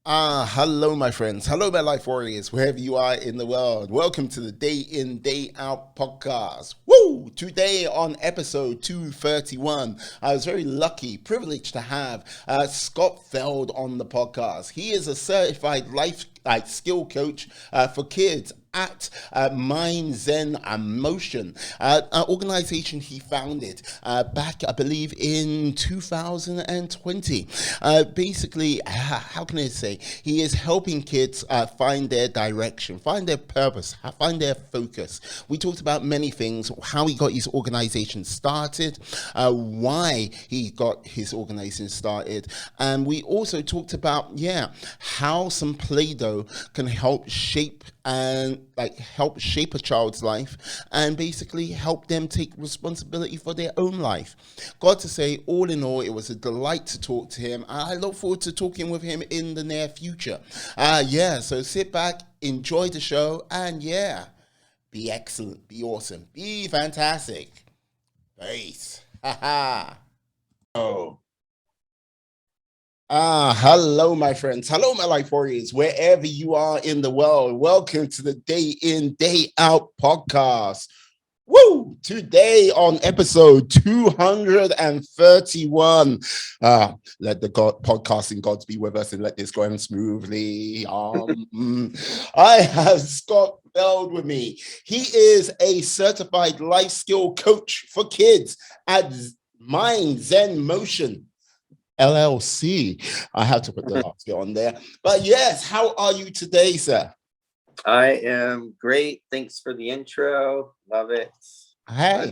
Hello, my friends. Hello, my life warriors, wherever you are in the world. Welcome to the Day In, Day Out podcast. Woo! Today on episode 231, I was very lucky, privileged to have Scott Feld on the podcast. He is a certified life skill coach for kids at MindZenMotion, an organization he founded back, I believe, in 2020. Basically, how can I say? He is helping kids find their direction, find their purpose, find their focus. We talked about many things, how he got his organization started, why he got his organization started, and we also talked about, how some play-doh can help shape a child's life and basically help them take responsibility for their own life. Got to say, all in all, it was a delight to talk to him. I look forward to talking with him in the near future. So sit back, enjoy the show, and be excellent, be awesome, be fantastic. Peace. Oh. Hello, my friends. Hello, my life warriors, wherever you are in the world. Welcome to the Day In, Day Out podcast. Woo! Today on episode 231. Let the podcasting gods be with us and let this go on smoothly. I have Scott Feld with me. He is a certified life skill coach for kids at MindZenMotion LLC. I had to put the last bit on there. But yes, how are you today, sir? I am great. Thanks for the intro. Love it. Hey.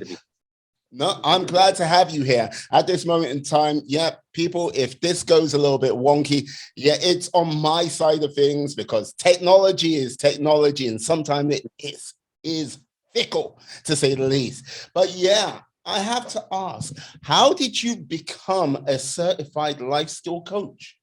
No, I'm glad to have you here at this moment in time. Yeah, people, if this goes a little bit wonky, it's on my side of things because technology is technology and sometimes it is fickle, to say the least. But I have to ask, how did you become a certified life skill coach?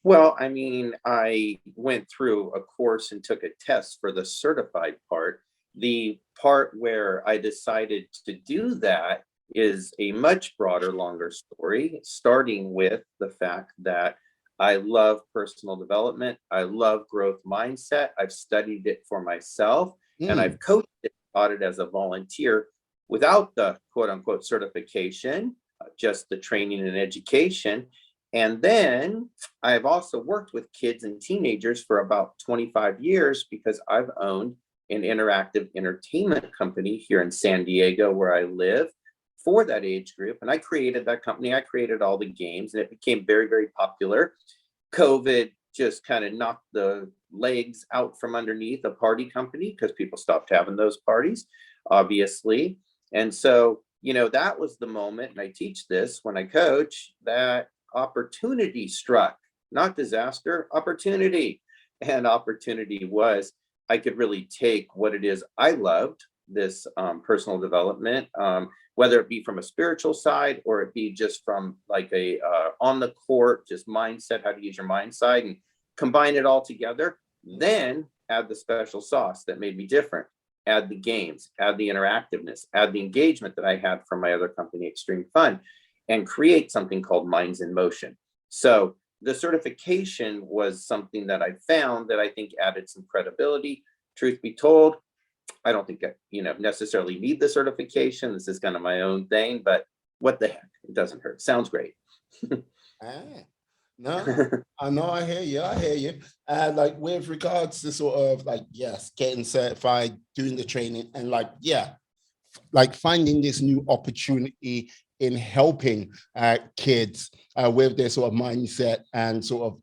Well, I mean, I went through a course and took a test for the certified part. The part where I decided to do that is a much broader, longer story, starting with the fact that I love personal development. I love growth mindset. I've studied it for myself and I've coached it, taught it as a volunteer without the quote unquote certification, just the training and education. And then I've also worked with kids and teenagers for about 25 years because I've owned an interactive entertainment company here in San Diego, where I live, for that age group. And I created that company. I created all the games and it became very, very popular. COVID just kind of knocked the legs out from underneath a party company because people stopped having those parties, obviously. And so, that was the moment, and I teach this when I coach, that opportunity struck, not disaster, opportunity. And opportunity was I could really take what it is I loved, this personal development, whether it be from a spiritual side or it be just from like a on the court, just mindset, how to use your mind side, and combine it all together, then add the special sauce that made me different. Add the games, add the interactiveness, add the engagement that I had from my other company, Extreme Fun, and create something called MindZenMotion. So the certification was something that I found that I think added some credibility. Truth be told, I don't think I, necessarily need the certification. This is kind of my own thing, but what the heck? It doesn't hurt. Sounds great. No, I know, I hear you. And like with regards to sort of getting certified, doing the training, and finding this new opportunity in helping kids with their sort of mindset and sort of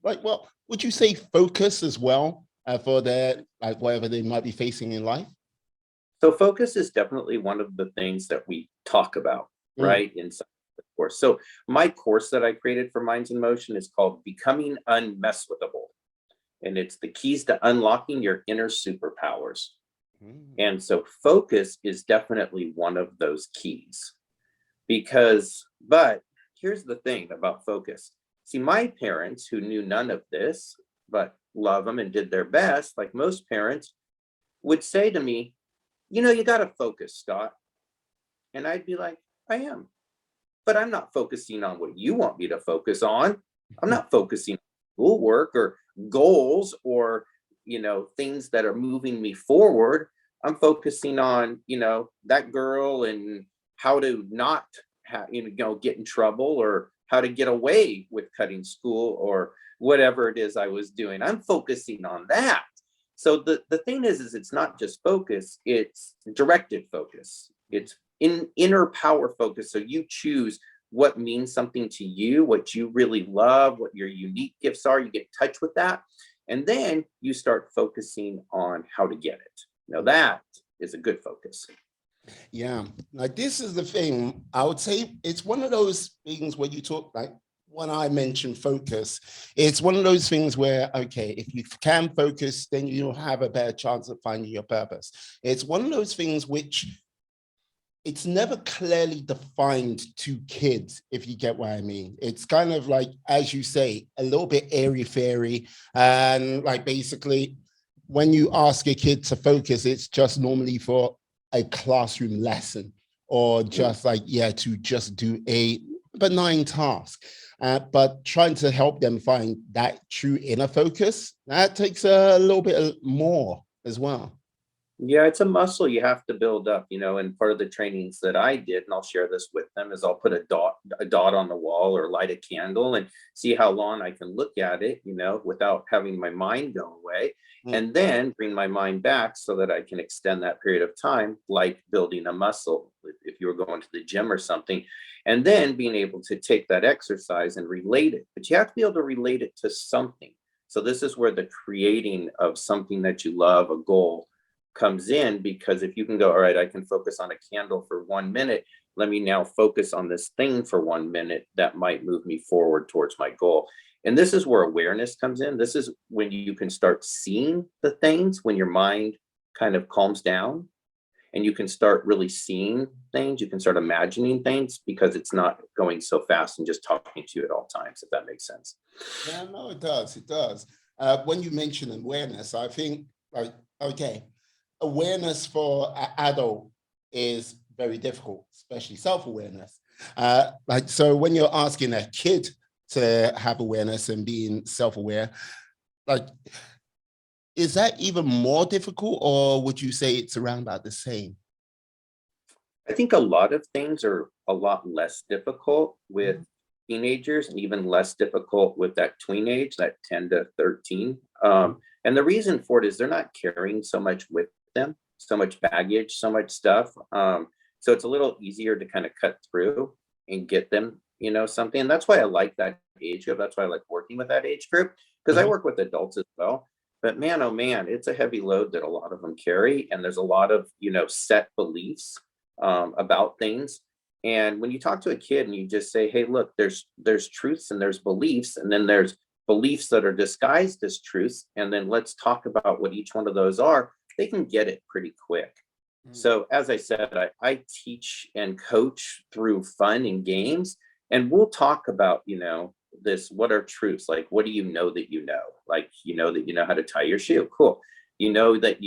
would you say focus as well for their whatever they might be facing in life? So focus is definitely one of the things that we talk about, right? Inside the course. So my course that I created for MindZenMotion is called Becoming Unmesswithable. And it's the keys to unlocking your inner superpowers. And so focus is definitely one of those keys. But here's the thing about focus. See, my parents, who knew none of this, but love them and did their best, like most parents, would say to me, you got to focus, Scott. And I'd be like, I am. But I'm not focusing on what you want me to focus on. I'm not focusing on schoolwork or goals or, things that are moving me forward. I'm focusing on, that girl and how to not get in trouble, or how to get away with cutting school, or whatever it is I was doing. I'm focusing on that. So the thing is it's not just focus, it's directed focus. It's inner power focus. So you choose what means something to you, what you really love, what your unique gifts are. You get in touch with that. And then you start focusing on how to get it. Now that is a good focus. Yeah. Now, this is the thing. I would say it's one of those things where you talk, like when I mentioned focus, it's one of those things where, okay, if you can focus, then you'll have a better chance of finding your purpose. It's one of those things which it's never clearly defined to kids, if you get what I mean. It's kind of like, as you say, a little bit airy-fairy. And like basically, when you ask a kid to focus, it's just normally for a classroom lesson, or just like, to just do a benign task. But trying to help them find that true inner focus, that takes a little bit more as well. Yeah, it's a muscle you have to build up, and part of the trainings that I did, and I'll share this with them, is I'll put a dot on the wall or light a candle and see how long I can look at it, without having my mind go away, and then bring my mind back so that I can extend that period of time, like building a muscle, if you were going to the gym or something, and then being able to take that exercise and relate it. But you have to be able to relate it to something. So this is where the creating of something that you love, a goal, comes in, because if you can go, all right, I can focus on a candle for 1 minute, let me now focus on this thing for 1 minute, that might move me forward towards my goal. And this is where awareness comes in. This is when you can start seeing the things, when your mind kind of calms down and you can start really seeing things, you can start imagining things, because it's not going so fast and just talking to you at all times, if that makes sense. Yeah, no, it does. It does. When you mention awareness, I think, like, okay, awareness for an adult is very difficult, especially self-awareness. Like, so when you're asking a kid to have awareness and being self-aware, like, is that even more difficult, or would you say it's around about the same? I think a lot of things are a lot less difficult with teenagers, and even less difficult with that tween age, that 10 to 13. And the reason for it is they're not carrying so much with them, so much baggage, so much stuff. So it's a little easier to kind of cut through and get them, something. And that's why I like that age group. That's why I like working with that age group, because I Mhm. work with adults as well. But man, oh man, it's a heavy load that a lot of them carry. And there's a lot of, set beliefs about things. And when you talk to a kid and you just say, hey, look, there's truths and there's beliefs, and then there's beliefs that are disguised as truths, and then let's talk about what each one of those are, they can get it pretty quick. So as I said, I teach and coach through fun and games, and we'll talk about, this, what are truths? Like, what do you know that you know? Like, that you know how to tie your shoe. Cool. You know that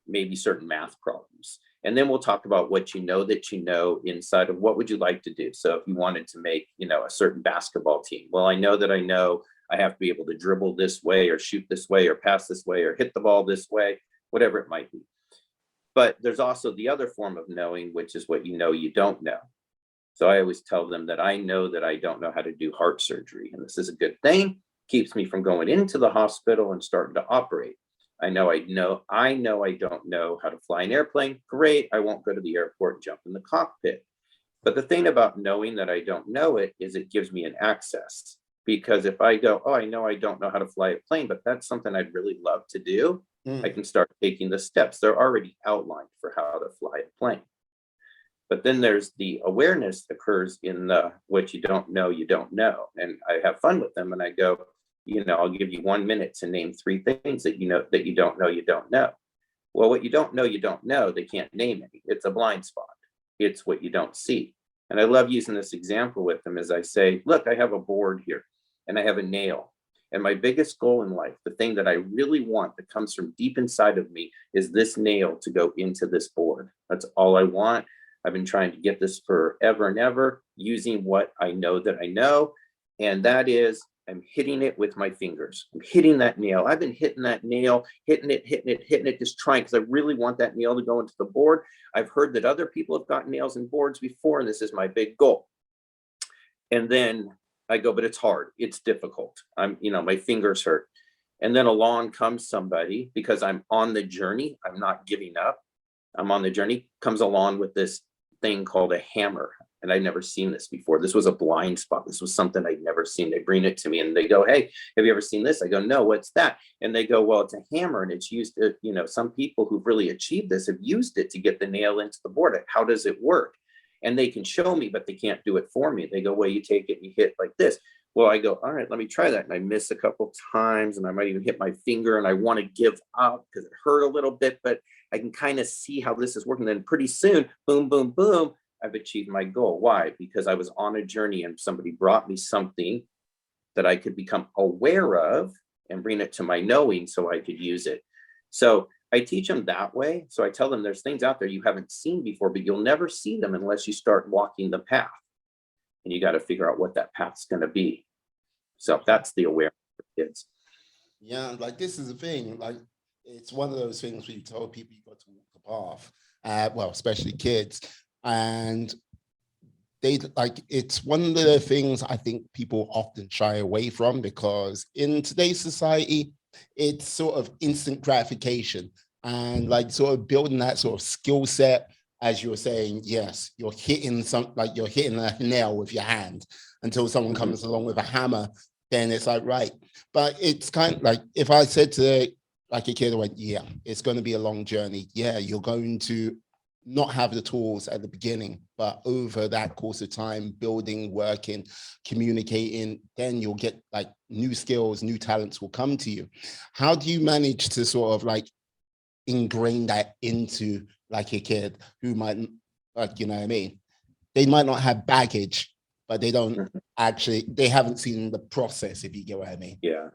maybe certain math problems. And then we'll talk about what that you know inside of what would you like to do. So if you wanted to make, a certain basketball team, well, I know that I know I have to be able to dribble this way, or shoot this way, or pass this way, or hit the ball this way, whatever it might be. But there's also the other form of knowing, which is what you don't know. So I always tell them that I know that I don't know how to do heart surgery. And this is a good thing, keeps me from going into the hospital and starting to operate. I don't know how to fly an airplane. Great. I won't go to the airport and jump in the cockpit. But the thing about knowing that I don't know it is it gives me an access. Because if I go, oh, I know I don't know how to fly a plane, but that's something I'd really love to do, I can start taking the steps. They're already outlined for how to fly a plane. But then there's the awareness that occurs in the what you don't know, you don't know. And I have fun with them and I go, I'll give you 1 minute to name 3 things that you don't know, you don't know. Well, what you don't know, they can't name it. It's a blind spot. It's what you don't see. And I love using this example with them as I say, look, I have a board here and I have a nail. And my biggest goal in life, the thing that I really want that comes from deep inside of me, is this nail to go into this board. That's all I want. I've been trying to get this forever and ever, using what I know that I know. And that is, I'm hitting it with my fingers. I'm hitting that nail. I've been hitting that nail, hitting it, just trying, because I really want that nail to go into the board. I've heard that other people have gotten nails in boards before, and this is my big goal. And then I go, but it's hard. It's difficult. My fingers hurt. And then along comes somebody, because I'm on the journey. I'm not giving up. I'm on the journey, comes along with this thing called a hammer. And I'd never seen this before. This was a blind spot. This was something I'd never seen. They bring it to me and they go, hey, have you ever seen this? I go, no, what's that? And they go, well, it's a hammer, and it's used to, some people who've really achieved this have used it to get the nail into the board. How does it work? And they can show me, but they can't do it for me. They go, well, you take it and you hit like this. Well, I go, all right, let me try that. And I miss a couple times, and I might even hit my finger, and I want to give up because it hurt a little bit, but I can kind of see how this is working. Then pretty soon, boom, boom, boom, I've achieved my goal. Why? Because I was on a journey and somebody brought me something that I could become aware of and bring it to my knowing so I could use it. So I teach them that way. So I tell them there's things out there you haven't seen before, but you'll never see them unless you start walking the path. And you got to figure out what that path's going to be. So that's the awareness for kids. Yeah, like this is the thing. Like it's one of those things where you tell people you've got to walk the path. Well, especially kids. And it's one of the things I think people often shy away from, because in today's society, it's sort of instant gratification, and like sort of building that sort of skill set. As you're saying, yes, you're hitting you're hitting a nail with your hand until someone comes along with a hammer, then it's like, right. But it's kind of like, if I said to like a kid, I went, yeah, it's going to be a long journey. Yeah, you're going to not have the tools at the beginning, but over that course of time, building, working, communicating, then you'll get like new skills, new talents will come to you. How do you manage to sort of like ingrain that into like a kid who might, like, you know what I mean? They might not have baggage, but they haven't seen the process, if you get what I mean. Yeah.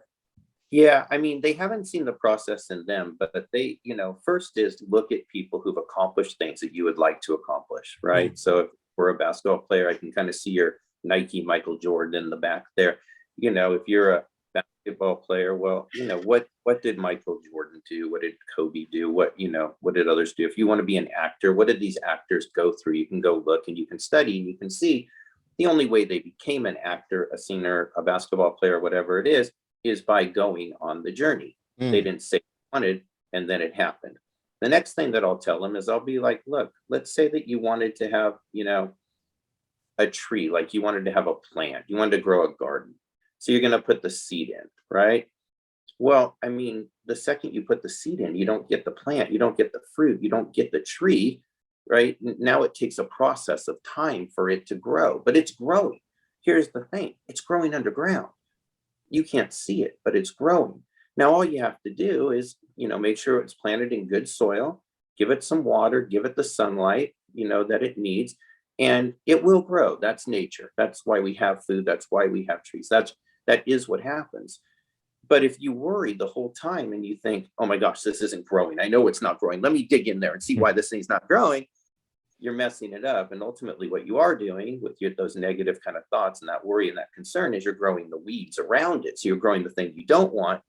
Yeah, I mean, they haven't seen the process in them, but they, first is to look at people who've accomplished things that you would like to accomplish, right? Mm-hmm. So if we're a basketball player, I can kind of see your Nike Michael Jordan in the back there. If you're a basketball player, well, what did Michael Jordan do? What did Kobe do? What did others do? If you want to be an actor, what did these actors go through? You can go look and you can study and you can see the only way they became an actor, a singer, a basketball player, whatever it is by going on the journey. They didn't say they wanted, and then it happened. The next thing that I'll tell them is I'll be like, look, let's say that you wanted to have, a tree, like you wanted to have a plant, you wanted to grow a garden. So you're going to put the seed in, right? Well, I mean, the second you put the seed in, you don't get the plant, you don't get the fruit, you don't get the tree, right? Now it takes a process of time for it to grow, but it's growing. Here's the thing, it's growing underground. You can't see it, but it's growing. Now, all you have to do is, make sure it's planted in good soil, give it some water, give it the sunlight, that it needs, and it will grow. That's nature. That's why we have food. That's why we have trees. That is what happens. But if you worry the whole time and you think, oh my gosh, this isn't growing. I know it's not growing. Let me dig in there and see why this thing's not growing. You're messing it up. And ultimately what you are doing with those negative kind of thoughts and that worry and that concern is you're growing the weeds around it. So you're growing the thing you don't want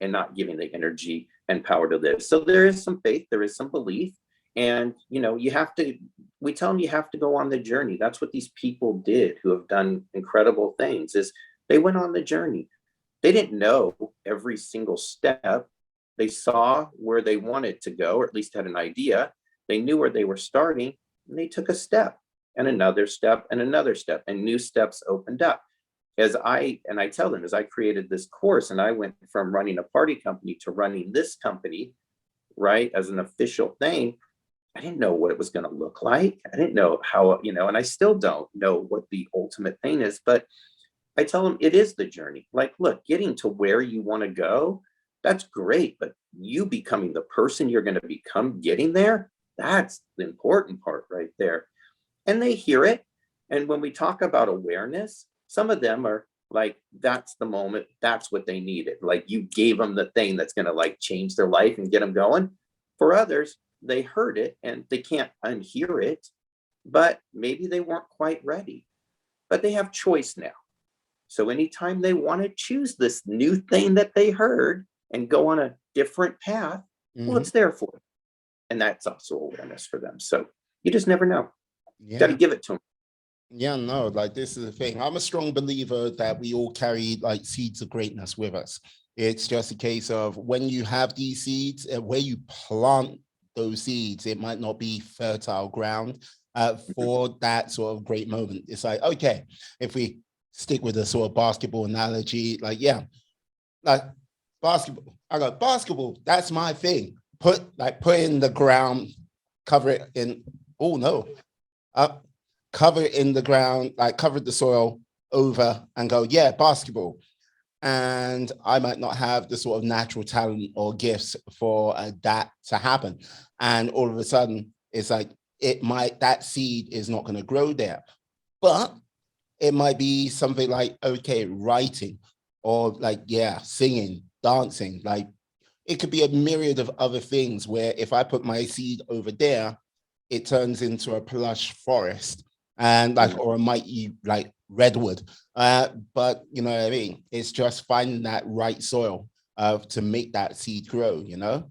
and not giving the energy and power to live. So there is some faith, there is some belief. And, we tell them you have to go on the journey. That's what these people did who have done incredible things, is they went on the journey. They didn't know every single step. They saw where they wanted to go, or at least had an idea. They knew where they were starting, and they took a step and another step and another step, and new steps opened up. I tell them, as I created this course and I went from running a party company to running this company, right, as an official thing, I didn't know what it was going to look like. I didn't know how, and I still don't know what the ultimate thing is, but I tell them it is the journey. Like, look, getting to where you want to go, that's great, but you becoming the person you're going to become getting there, that's the important part right there. And they hear it. And when we talk about awareness, some of them are like, that's the moment, that's what they needed. Like you gave them the thing that's going to like change their life and get them going. For others, they heard it and they can't unhear it, but maybe they weren't quite ready. But they have choice now. So anytime they want to choose this new thing that they heard and go on a different path, well, Hmm. it's there for them. And that's also awareness for them. So you just never know. Got to Yeah. give it to them. Yeah, no, like this is the thing. I'm a strong believer that we all carry like seeds of greatness with us. It's just a case of when you have these seeds, where you plant those seeds, it might not be fertile ground for that sort of great moment. It's like, okay, if we stick with the sort of basketball analogy, like, yeah, like basketball. I go, basketball, that's my thing. Put in the ground, cover it in. Oh no. Cover it in the ground, like cover the soil over and go, yeah, basketball. And I might not have the sort of natural talent or gifts for that to happen. And all of a sudden, it's like that seed is not going to grow there. But it might be something like, okay, writing or like, yeah, singing, dancing. Like it could be a myriad of other things where if I put my seed over there, it turns into a plush forest and like or a mighty like redwood. But you know what I mean? It's just finding that right soil to make that seed grow, you know?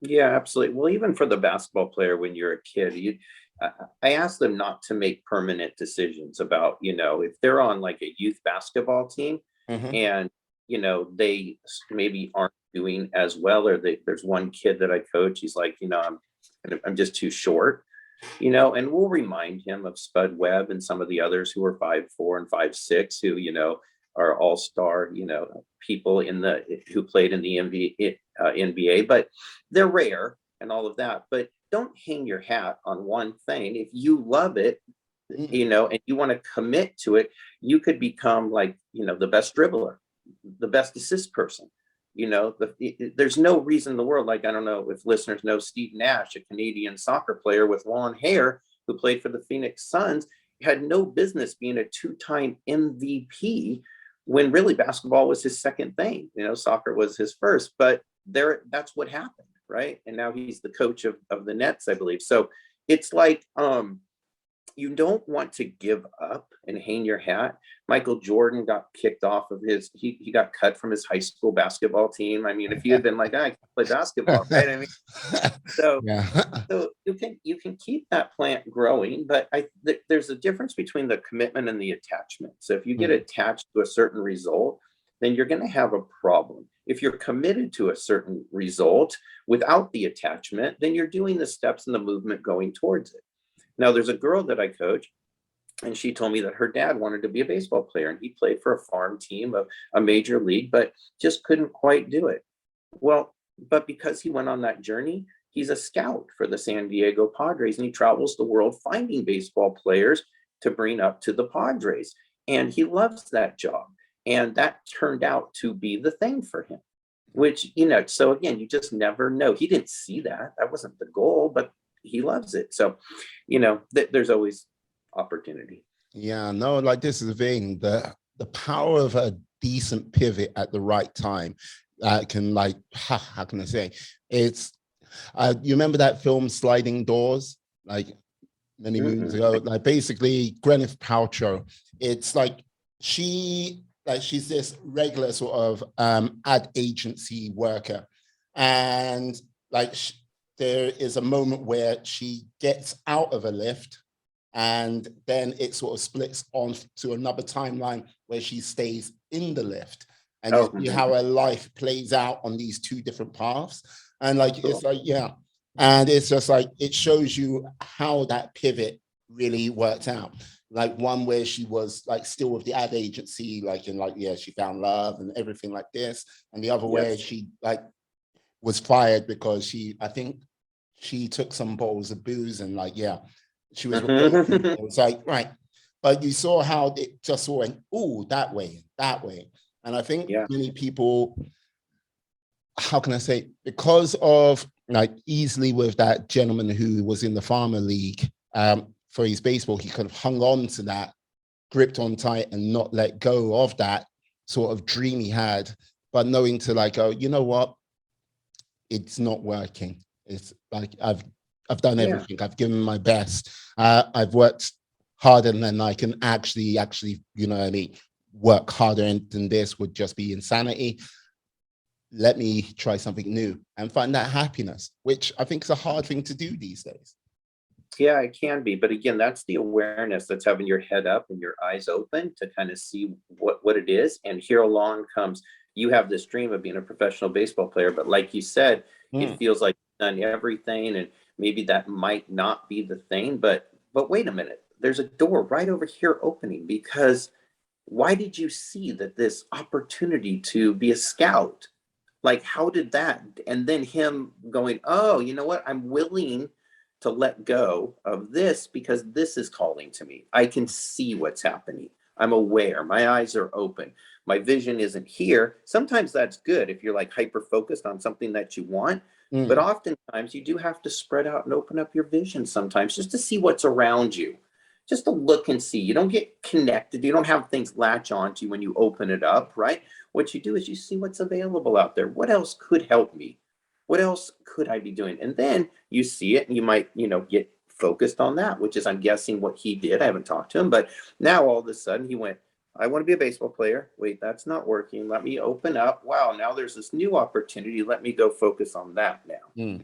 Yeah, absolutely. Well, even for the basketball player, when you're a kid, I ask them not to make permanent decisions about, if they're on like a youth basketball team Mm-hmm. and, they maybe aren't doing as well, or there's one kid that I coach, he's like, I'm just too short, and we'll remind him of Spud Webb and some of the others who are 5'4" and 5'6", who, are all-star, people who played in the NBA, but they're rare and all of that. But don't hang your hat on one thing. If you love it, and you want to commit to it, you could become like, the best dribbler, the best assist person. There's no reason in the world, like, I don't know if listeners know Steve Nash, a Canadian soccer player with long hair who played for the Phoenix Suns, had no business being a two-time MVP when really basketball was his second thing. Soccer was his first, but that's what happened, right? And now he's the coach of the Nets, I believe. So it's like, you don't want to give up and hang your hat. Michael Jordan got kicked off of he got cut from his high school basketball team. I mean, if he had been like, I can play basketball, right? I mean, so Yeah. so you can keep that plant growing, but there's a difference between the commitment and the attachment. So if you get attached to a certain result, then you're going to have a problem. If you're committed to a certain result without the attachment, then you're doing the steps and the movement going towards it. Now, there's a girl that I coach, and she told me that her dad wanted to be a baseball player, and he played for a farm team of a major league, but just couldn't quite do it. Well, but because he went on that journey, he's a scout for the San Diego Padres, and he travels the world finding baseball players to bring up to the Padres. And he loves that job. And that turned out to be the thing for him, which, so again, you just never know. He didn't see that. That wasn't the goal, but he loves it. So, there's always opportunity. Yeah, no, like this is the thing. The power of a decent pivot at the right time can like how can I say it's you remember that film Sliding Doors? Like many moons Mm-mm. ago, like basically Gwyneth Paltrow. It's like she's this regular sort of ad agency worker, and like there is a moment where she gets out of a lift, and then it sort of splits on to another timeline where she stays in the lift, and you Oh, see mhm. how her life plays out on these two different paths, and like it's Cool. like yeah. And it's just like it shows you how that pivot really worked out. Like one where she was like still with the ad agency, like in like yeah, she found love and everything like this, and the other where Yes. she like was fired because I think she took some bottles of booze and like yeah, she was replacing. Mhm. It was like right, but you saw how it just went oh that way, and I think Yeah. many people, how can I say, because of like easily with that gentleman who was in the farmer league for his baseball, he kind of hung on to that, gripped on tight and not let go of that sort of dream he had, but knowing to like, oh, you know what, it's not working. It's like I've done Yeah. everything. I've given my best. I've worked harder than I can actually, you know what I mean, work harder than this would just be insanity. Let me try something new and find that happiness, which I think is a hard thing to do these days. Yeah, it can be. But again, that's the awareness, that's having your head up and your eyes open to kind of see what it is. And here along comes, you have this dream of being a professional baseball player, but like you said, it Mm, feels like you've done everything, and maybe that might not be the thing. But wait a minute, there's a door right over here opening, because why did you see that this opportunity to be a scout, like how did that, and then him going, oh, you know what, I'm willing to let go of this because this is calling to me. I can see what's happening. I'm aware, my eyes are open, my vision isn't here. Sometimes that's good if you're like hyper focused on something that you want, but mm. oftentimes you do have to spread out and open up your vision sometimes, just to see what's around you, just to look and see. You don't get connected, you don't have things latch onto you when you open it up, right? What you do is you see what's available out there. What else could help me? What else could I be doing? And then you see it and you might, get focused on that, which is, I'm guessing, what he did. I haven't talked to him, but now all of a sudden he went, I want to be a baseball player. Wait, that's not working. Let me open up. Wow, now there's this new opportunity. Let me go focus on that now. Mm.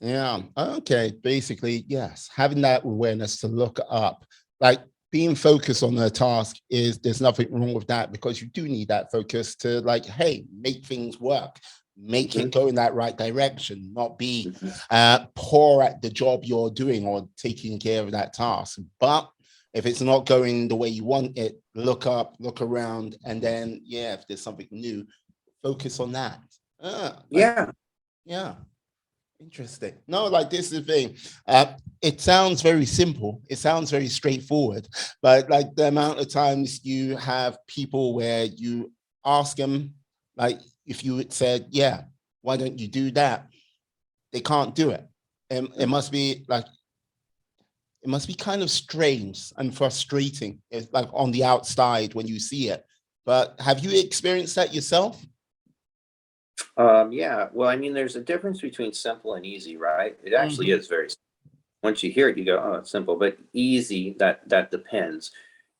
Yeah. Okay. Basically, yes. Having that awareness to look up, like being focused on a task, is there's nothing wrong with that, because you do need that focus to, like, hey, make things work, make Mm-hmm, it go in that right direction, not be mm-hmm. poor at the job you're doing or taking care of that task. But if it's not going the way you want it, look up, look around, and then, yeah, if there's something new, focus on that. Like, Yeah. yeah. Interesting. No, like, this is the thing. It sounds very simple. It sounds very straightforward, but like the amount of times you have people where you ask them, like, if you had said, yeah, why don't you do that? They can't do it. And it Mm. must be like, it must be kind of strange and frustrating. It's like on the outside when you see it. But have you experienced that yourself? Yeah. Well, I mean, there's a difference between simple and easy, right? It actually Mm-hmm. is very, once you hear it, you go, oh, it's simple, but easy, that depends.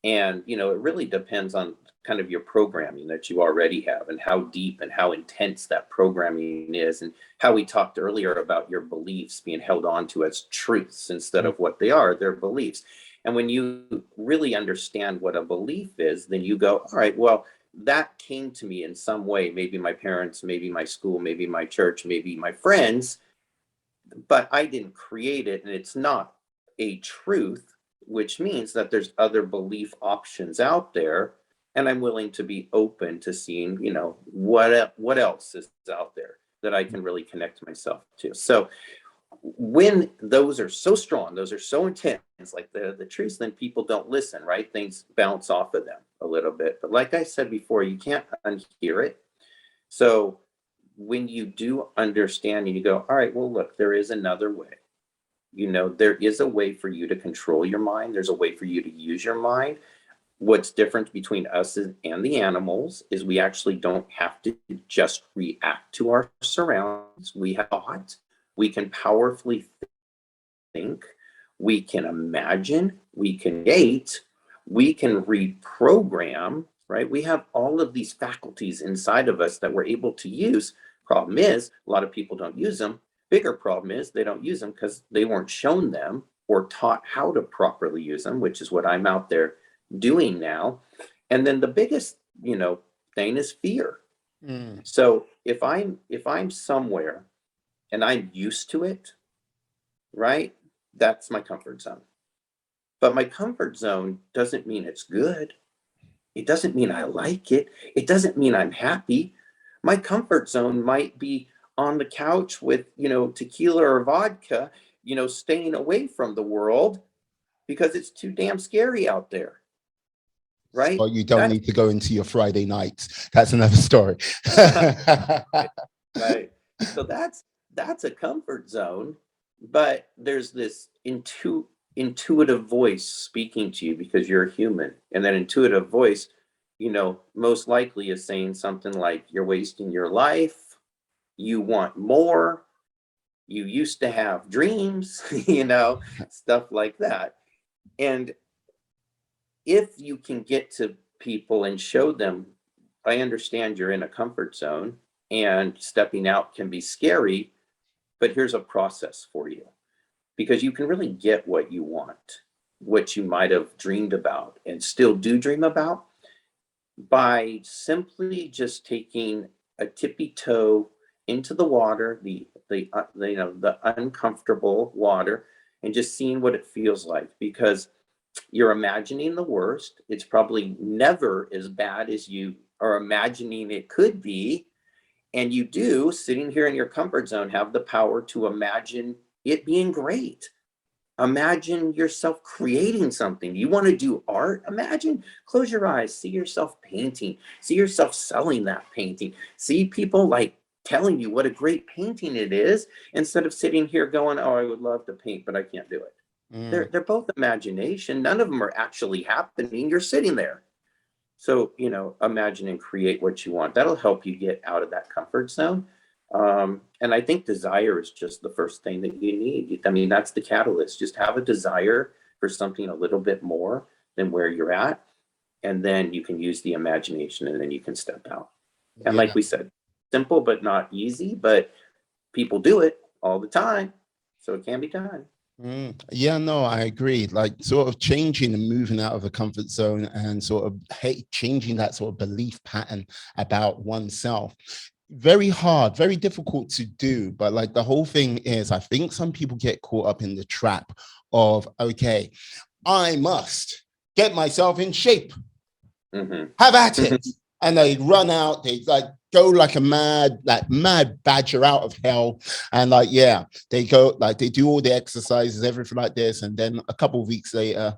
And, it really depends on kind of your programming that you already have, and how deep and how intense that programming is, and how we talked earlier about your beliefs being held on to as truths instead of what they are, they're beliefs. And when you really understand what a belief is, then you go, all right, well, that came to me in some way, maybe my parents, maybe my school, maybe my church, maybe my friends, but I didn't create it, and it's not a truth, which means that there's other belief options out there, and I'm willing to be open to seeing, what else is out there that I can really connect myself to. So when those are so strong, those are so intense, like the truths, then people don't listen, right? Things bounce off of them a little bit. But like I said before, you can't unhear it. So when you do understand and you go, all right, well, look, there is another way. There is a way for you to control your mind. There's a way for you to use your mind. What's different between us and the animals is we actually don't have to just react to our surroundings. We have thought. We can powerfully think. We can imagine. We can create. We can reprogram, right? We have all of these faculties inside of us that we're able to use. Problem is, a lot of people don't use them. Bigger problem is they don't use them because they weren't shown them or taught how to properly use them, which is what I'm out there doing now. And then the biggest, thing is fear. Mm. So if I'm somewhere and I'm used to it, right? That's my comfort zone. But my comfort zone doesn't mean it's good. It doesn't mean I like it. It doesn't mean I'm happy. My comfort zone might be on the couch with, tequila or vodka, staying away from the world because it's too damn scary out there, So right? you don't That's need to go into your Friday nights. That's another story. right. Right. So that's a comfort zone, but there's this intuitive voice speaking to you because you're a human, and that intuitive voice, most likely is saying something like, "You're wasting your life. You want more. You used to have dreams," stuff like that. And if you can get to people and show them, I understand you're in a comfort zone and stepping out can be scary, but here's a process for you, because you can really get what you want, what you might have dreamed about and still do dream about, by simply just taking a tippy toe into the water, the uncomfortable water, and just seeing what it feels like. Because you're imagining the worst. It's probably never as bad as you are imagining it could be. And you do, sitting here in your comfort zone, have the power to imagine it being great. Imagine yourself creating something. You want to do art? Imagine, close your eyes, see yourself painting, see yourself selling that painting, see people like telling you what a great painting it is, instead of sitting here going, oh, I would love to paint, but I can't do it. They're both imagination. None of them are actually happening. You're sitting there. So, imagine and create what you want. That'll help you get out of that comfort zone. And I think desire is just the first thing that you need. I mean, that's the catalyst. Just have a desire for something a little bit more than where you're at. And then you can use the imagination, and then you can step out. And like we said, simple but not easy, but people do it all the time. So it can be done. Yeah, no, I agree. Like sort of changing and moving out of the comfort zone and sort of changing that sort of belief pattern about oneself. Very hard, very difficult to do. But like the whole thing is, I think some people get caught up in the trap of, okay, I must get myself in shape. Have at it. And they run out, they like go like a mad badger out of hell. And like, yeah, they go, like they do all the exercises, everything like this. And then a couple of weeks later,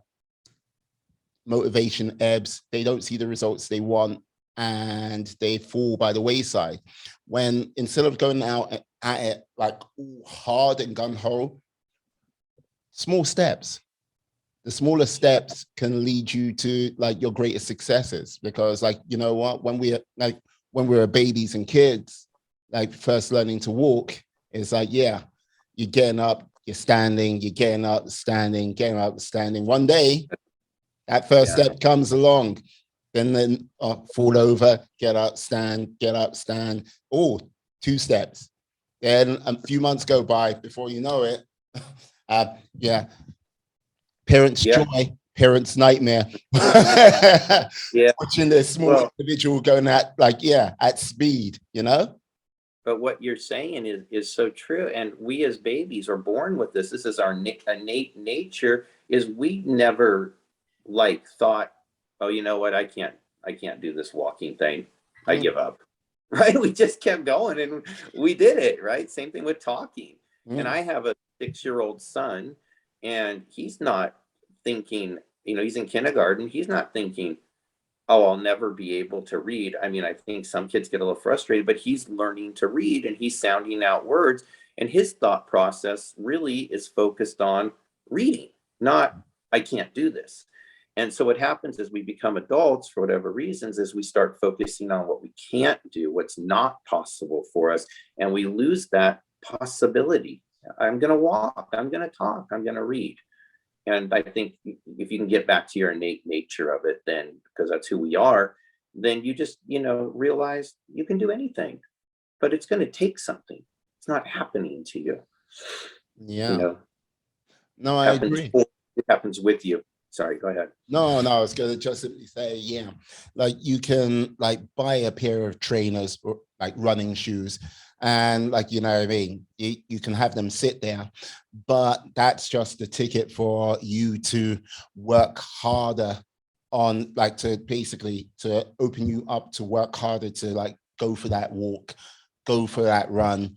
motivation ebbs. They don't see the results they want, and they fall by the wayside. When instead of going out at it like hard and gung-ho, small steps. The smaller steps can lead you to like your greatest successes. Because like, you know what, when we're babies and kids, like first learning to walk, it's like, yeah, you're getting up, you're standing, you're getting up, standing, getting up, standing. One day, that first step comes along, then fall over, get up, stand, get up, stand. Oh, 2 steps. Then a few months go by before you know it. Parents' joy, parents' nightmare. Watching this small individual going at at speed, But what you're saying is so true. And we as babies are born with this. This is our innate nature. Is we never like thought, oh, you know what? I can't do this walking thing. I give up. Right? We just kept going and we did it. Right? Same thing with talking. And I have a 6-year-old son, and he's not thinking, he's in kindergarten. He's not thinking, oh, I'll never be able to read. I mean, I think some kids get a little frustrated, but he's learning to read and he's sounding out words. And his thought process really is focused on reading, not, I can't do this. And so what happens is we become adults for whatever reasons, is we start focusing on what we can't do, what's not possible for us. And we lose that possibility. I'm going to walk, I'm going to talk, I'm going to read. And I think if you can get back to your innate nature of it, then, because that's who we are, then you just, realize you can do anything, but it's going to take something. It's not happening to you. Yeah. No, I agree. It happens with you. Sorry, go ahead. No, I was going to just simply say, yeah, like you can like buy a pair of trainers or like running shoes, and like, you know what I mean, you can have them sit there, but that's just the ticket for you to work harder on, like, to basically to open you up to work harder to like go for that walk, go for that run,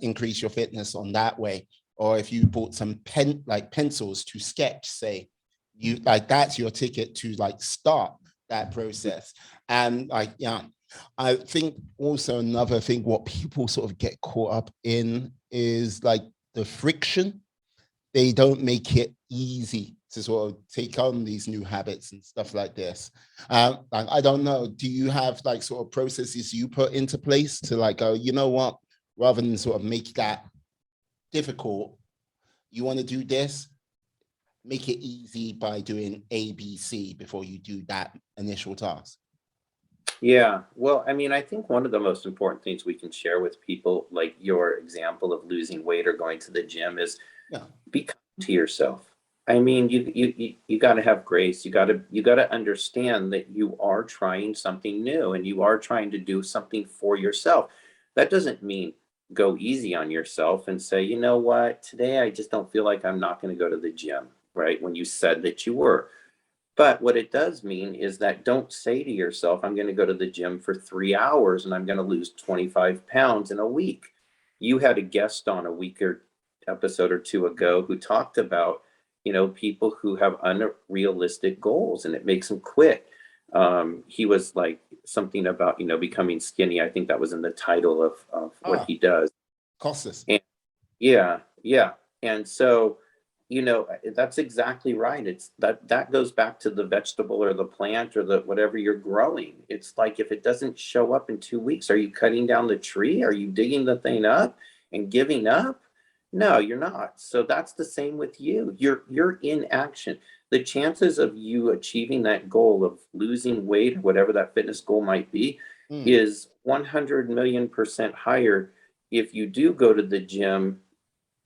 increase your fitness on that way. Or if you bought some pencils to sketch, say, you like, that's your ticket to like start that process. And like, yeah, I think also another thing, what people sort of get caught up in is like the friction. They don't make it easy to sort of take on these new habits and stuff like this. Like, I don't know, do you have like sort of processes you put into place to like go, you know what, rather than sort of make that difficult, you want to do this, make it easy by doing ABC before you do that initial task. Yeah. Well, I mean, I think one of the most important things we can share with people, like your example of losing weight or going to the gym, is Yeah. be kind to yourself. I mean, you got to have grace. You got to understand that you are trying something new and you are trying to do something for yourself. That doesn't mean go easy on yourself and say, you know what, today I just don't feel like I'm not going to go to the gym, right? When you said that you were. But what it does mean is that don't say to yourself, I'm going to go to the gym for 3 hours and I'm going to lose 25 pounds in a week. You had a guest on a week or episode or two ago who talked about, people who have unrealistic goals and it makes them quit. He was like something about, becoming skinny. I think that was in the title of what Ah, he does. Costas. And yeah, yeah. And so, that's exactly right. It's that goes back to the vegetable or the plant or the whatever you're growing. It's like if it doesn't show up in 2 weeks, are you cutting down the tree? Are you digging the thing up and giving up? No, you're not. So that's the same with you. You're in action. The chances of you achieving that goal of losing weight or whatever that fitness goal might be Mm. is 100 million% higher if you do go to the gym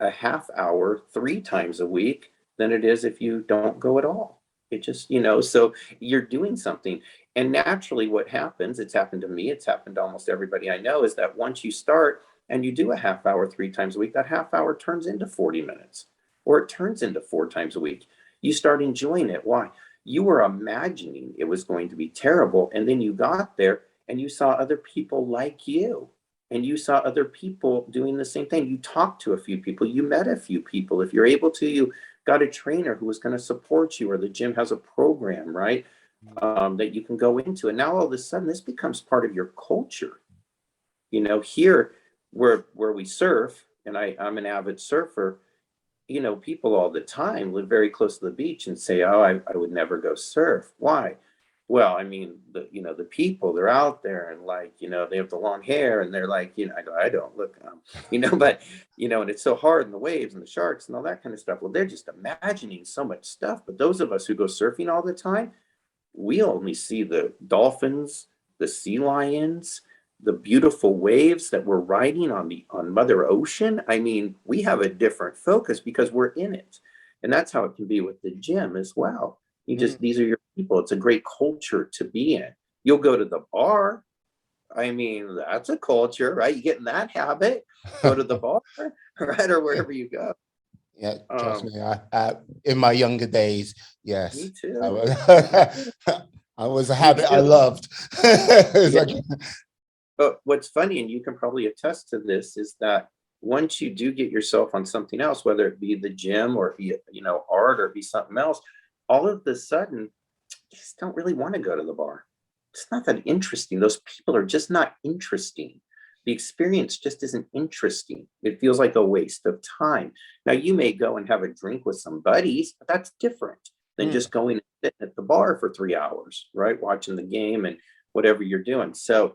a half hour 3 times a week than it is if you don't go at all. It just, so you're doing something. And naturally, what happens, it's happened to me, it's happened to almost everybody I know, is that once you start and you do a half hour 3 times a week, that half hour turns into 40 minutes or it turns into 4 times a week. You start enjoying it. Why? You were imagining it was going to be terrible. And then you got there and you saw other people like you and you saw other people doing the same thing. You talked to a few people, you met a few people. If you're able to, you got a trainer who was going to support you, or the gym has a program, right? That you can go into. And now all of a sudden, this becomes part of your culture. Here where we surf, and I'm an avid surfer, people all the time live very close to the beach and say, "Oh, I would never go surf." Why? Well, I mean, the people, they're out there and like, they have the long hair and they're like, I go, I don't look, but, and it's so hard and the waves and the sharks and all that kind of stuff. Well, they're just imagining so much stuff. But those of us who go surfing all the time, we only see the dolphins, the sea lions, the beautiful waves that we're riding on Mother Ocean. I mean, we have a different focus because we're in it. And that's how it can be with the gym as well. Mm. These are your people. It's a great culture to be in. You'll go to the bar. I mean, that's a culture, right? You get in that habit, go to the bar, right? Or wherever you go. Yeah, trust Um, me. In my younger days, Me yes, I too. was, Me too. I was a Me habit I too. loved. It's Yeah. like, But what's funny, and you can probably attest to this, is that once you do get yourself on something else, whether it be the gym or be, art or be something else, all of a sudden, you just don't really want to go to the bar. It's not that interesting. Those people are just not interesting. The experience just isn't interesting. It feels like a waste of time. Now, you may go and have a drink with some buddies, but that's different than mm, just going and sitting at the bar for 3 hours, right? Watching the game and whatever you're doing. So,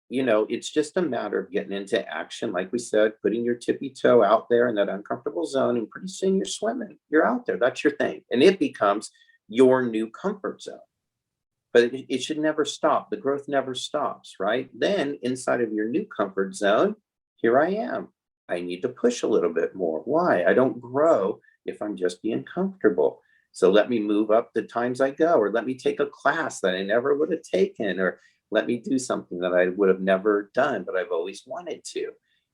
it's just a matter of getting into action. Like we said, putting your tippy toe out there in that uncomfortable zone, and pretty soon you're swimming. You're out there. That's your thing. And it becomes your new comfort zone. But it should never stop. The growth never stops, right? Then inside of your new comfort zone, here I am. I need to push a little bit more. Why? I don't grow if I'm just being comfortable. So let me move up the times I go, or let me take a class that I never would have taken, or let me do something that I would have never done, but I've always wanted to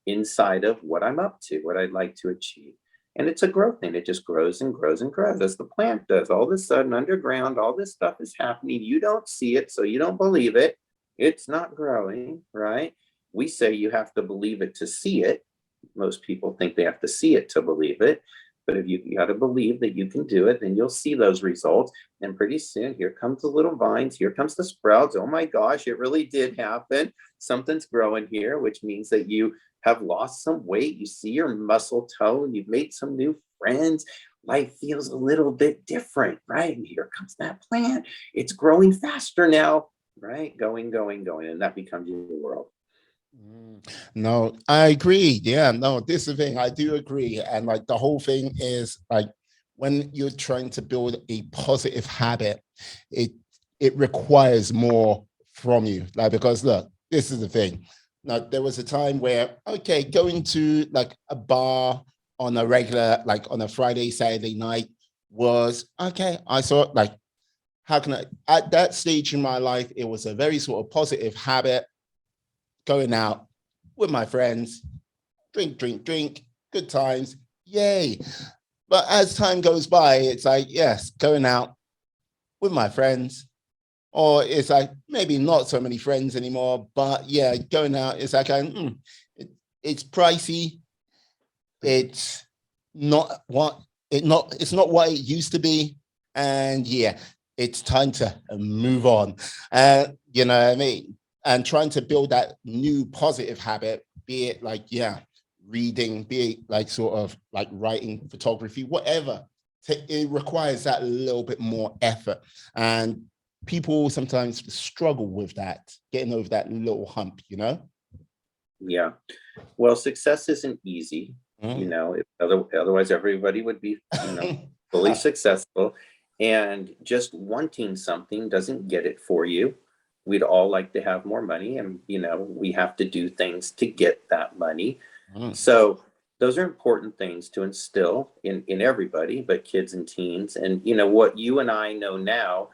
inside of what I'm up to, what I'd like to achieve. And it's a growth thing. It just grows and grows and grows as the plant does. All of a sudden, underground, all this stuff is happening. You don't see it, so you don't believe it. It's not growing, right? We say you have to believe it to see it. Most people think they have to see it to believe it. But if you got to believe that you can do it, then you'll see those results. And pretty soon, here comes the little vines. Here comes the sprouts. Oh my gosh, it really did happen. Something's growing here, which means that you have lost some weight. You see your muscle tone. You've made some new friends. Life feels a little bit different, right? And here comes that plant. It's growing faster now, right? Going, going, going. And that becomes your world. mm. No, I agree. Yeah, no, this is the thing. I do agree. And like the whole thing is like when you're trying to build a positive habit, it it requires more from you. Like, because look, this is the thing. Now, there was a time where, okay, going to like a bar on a regular, like on a Friday, Saturday night was okay. I saw like, how can I, at that stage in my life, it was a very sort of positive habit, going out with my friends, drink, drink, drink, good times, yay. But as time goes by, it's like, yes, going out with my friends, or it's like maybe not so many friends anymore, but yeah, going out, it's like, it, it's pricey. It's not what it's not what it used to be. And yeah, it's time to move on. You know what I mean? And trying to build that new positive habit, be it like, yeah, reading, be it like sort of like writing, photography, whatever. It requires that little bit more effort. And people sometimes struggle with that, getting over that little hump, you know? Yeah. Well, success isn't easy, Mm. otherwise everybody would be, fully successful. And just wanting something doesn't get it for you. We'd all like to have more money, and we have to do things to get that money. Mm. So those are important things to instill in everybody, but kids and teens. And what you and I know now,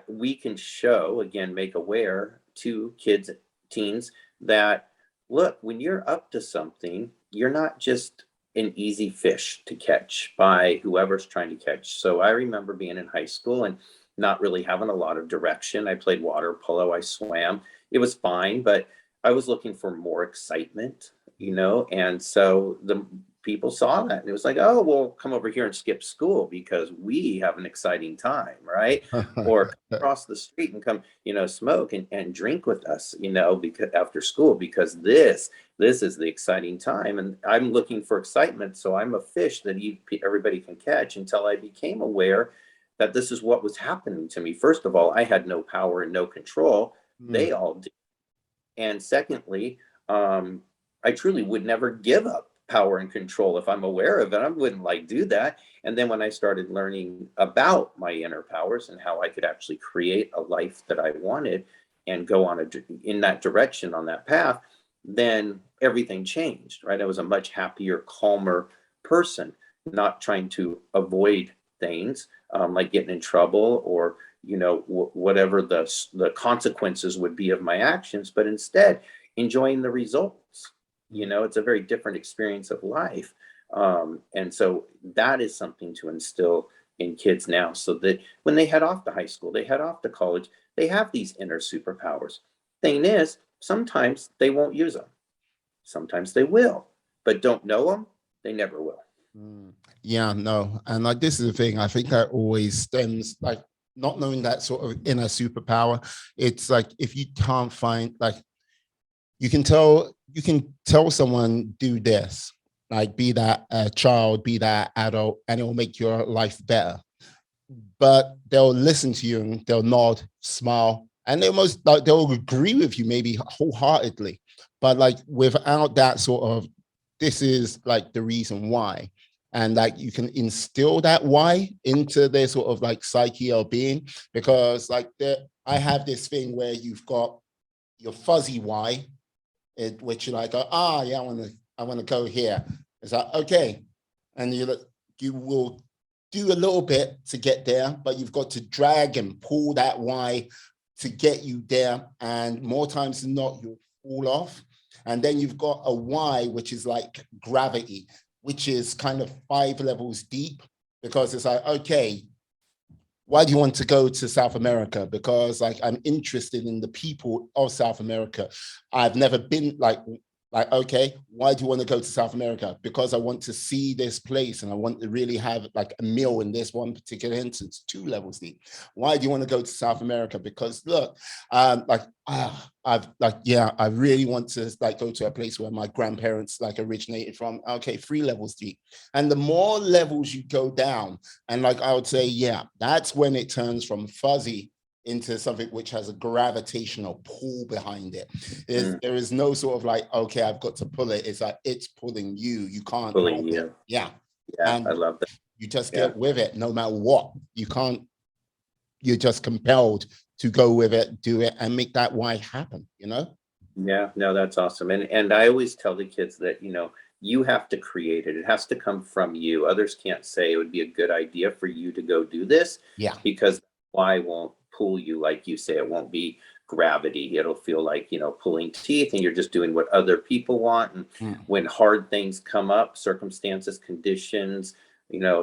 we can show, again, make aware to kids, teens, that look, when you're up to something, you're not just an easy fish to catch by whoever's trying to catch. So I remember being in high school and not really having a lot of direction. I played water polo, I swam. It was fine, but I was looking for more excitement, and so the people saw that and it was like, oh, well, come over here and skip school because we have an exciting time, right? Or across the street and come, smoke and drink with us, because after school, because this is the exciting time. And I'm looking for excitement. So I'm a fish that everybody can catch, until I became aware that this is what was happening to me. First of all, I had no power and no control. Mm. They all did. And secondly, I truly would never give up power and control. If I'm aware of it, I wouldn't like do that. And then when I started learning about my inner powers and how I could actually create a life that I wanted and go in that direction, on that path, then everything changed, right? I was a much happier, calmer person, not trying to avoid things, like getting in trouble, or whatever the consequences would be of my actions, but instead enjoying the results. It's a very different experience of life. And so that is something to instill in kids now, so that when they head off to high school, they head off to college, they have these inner superpowers. Thing is, sometimes they won't use them. Sometimes they will, but don't know them, they never will. Mm. Yeah, no. And like, this is the thing, I think that always stems like not knowing that sort of inner superpower. It's like, if you can't find like, you can tell someone do this, like be that a child, be that adult, and it will make your life better. But they'll listen to you and they'll nod, smile, and they most like they'll agree with you maybe wholeheartedly. But like, without that sort of, this is like the reason why. And like, you can instill that why into their sort of like psyche or being, because like I have this thing where you've got your fuzzy why, which you're like, yeah, I want to go here. It's like, okay. And you will do a little bit to get there, but you've got to drag and pull that why to get you there. And more times than not, you'll fall off. And then you've got a why, which is like gravity, which is kind of 5 levels deep, because it's like, okay, why do you want to go to South America? Because like, I'm interested in the people of South America. I've never been like, okay, why do you want to go to South America? Because I want to see this place and I want to really have like a meal in this one particular instance. 2 levels deep. Why do you want to go to South America? Because look, I really want to like go to a place where my grandparents like originated from. Okay, 3 levels deep. And the more levels you go down, and like, I would say, yeah, that's when it turns from fuzzy into something which has a gravitational pull behind it. There is no sort of like, okay, I've got to pull it. It's like, it's pulling you. You can't Pulling help it. you. Yeah. Yeah, I And love that. You just Yeah. get with it no matter what. You can't, you're just compelled to go with it, do it, and make that why happen, you know? Yeah, no, that's awesome. And I always tell the kids that, you have to create it. It has to come from you. Others can't say it would be a good idea for you to go do this, Yeah. because why won't pull you like you say. It won't be gravity. It'll feel like, pulling teeth, and you're just doing what other people want. And when hard things come up, circumstances, conditions,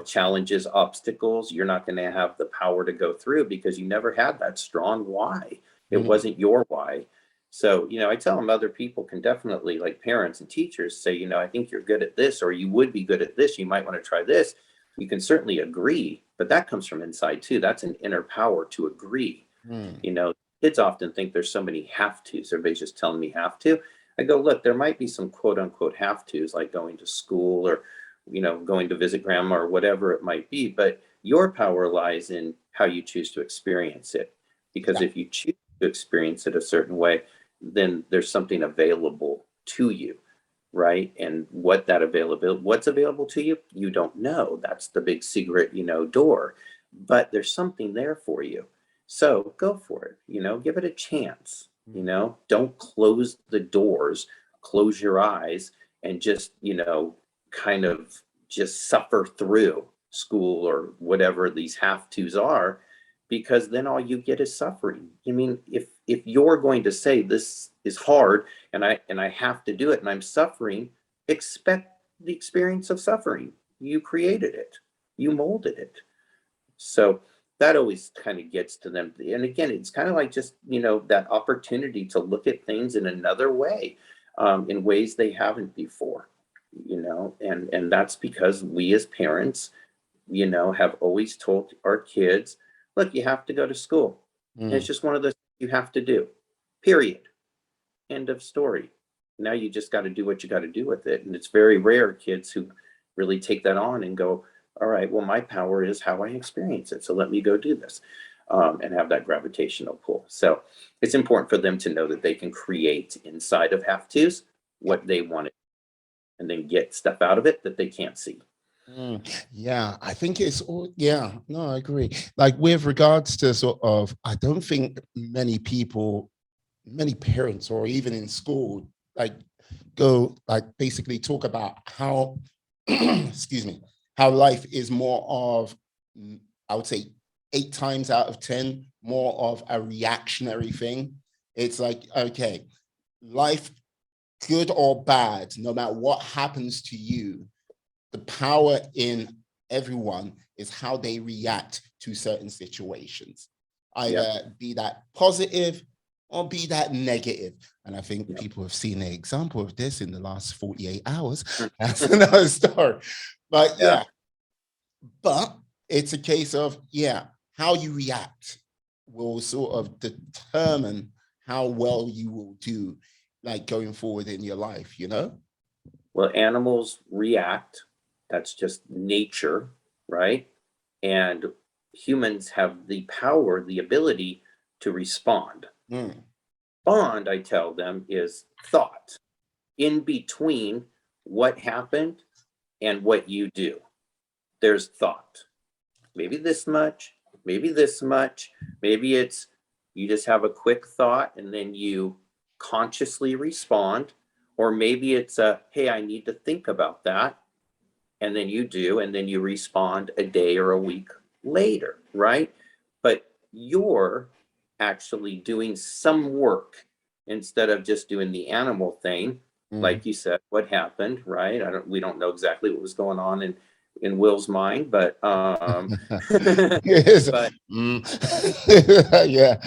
challenges, obstacles, you're not going to have the power to go through because you never had that strong why. It wasn't your why. So, I tell them other people can definitely, like parents and teachers, say, I think you're good at this, or you would be good at this. You might want to try this. You can certainly agree, but that comes from inside too. That's an inner power to agree. Kids often think there's so many have tos. Everybody's just telling me have to. I go, look, there might be some quote unquote have tos, like going to school or, going to visit grandma or whatever it might be. But your power lies in how you choose to experience it. Because if you choose to experience it a certain way, then there's something available to you, right? And what's available to you, you don't know. That's the big secret, door. But there's something there for you. So go for it, give it a chance, don't close the doors, close your eyes, and just, kind of just suffer through school or whatever these have tos are, because then all you get is suffering. I mean, if you're going to say this is hard and I have to do it and I'm suffering, expect the experience of suffering. You created it. You molded it. So that always kind of gets to them. And again, it's kind of like just, that opportunity to look at things in another way, in ways they haven't before, and that's because we as parents, have always told our kids, look, you have to go to school. And it's just one of those you have to do, period. End of story. Now you just got to do what you got to do with it. And it's very rare kids who really take that on and go, all right, well, my power is how I experience it. So let me go do this, and have that gravitational pull. So it's important for them to know that they can create inside of have tos what they want, and then get stuff out of it that they can't see. Yeah, I think it's all, yeah, no, I agree. Like with regards to sort of, I don't think many people, many parents, or even in school, like go, like basically talk about how, excuse me, how life is more of, I would say 8 times out of 10, more of a reactionary thing. It's like, okay, life, good or bad, no matter what happens to you, the power in everyone is how they react to certain situations, either be that positive or be that negative. And I think people have seen an example of this in the last 48 hours. That's another story. But but it's a case of, how you react will sort of determine how well you will do, like going forward in your life, Well, animals react. That's just nature, right? And humans have the power, the ability to respond. Bond, I tell them, is thought in between what happened and what you do. There's thought. Maybe this much, maybe this much, maybe it's you just have a quick thought and then you consciously respond, or maybe it's hey, I need to think about that, and then you do, and then you respond a day or a week later, right? But you're actually doing some work instead of just doing the animal thing. Like you said, what happened, right? We don't know exactly what was going on in Will's mind, but Yes. but Yeah.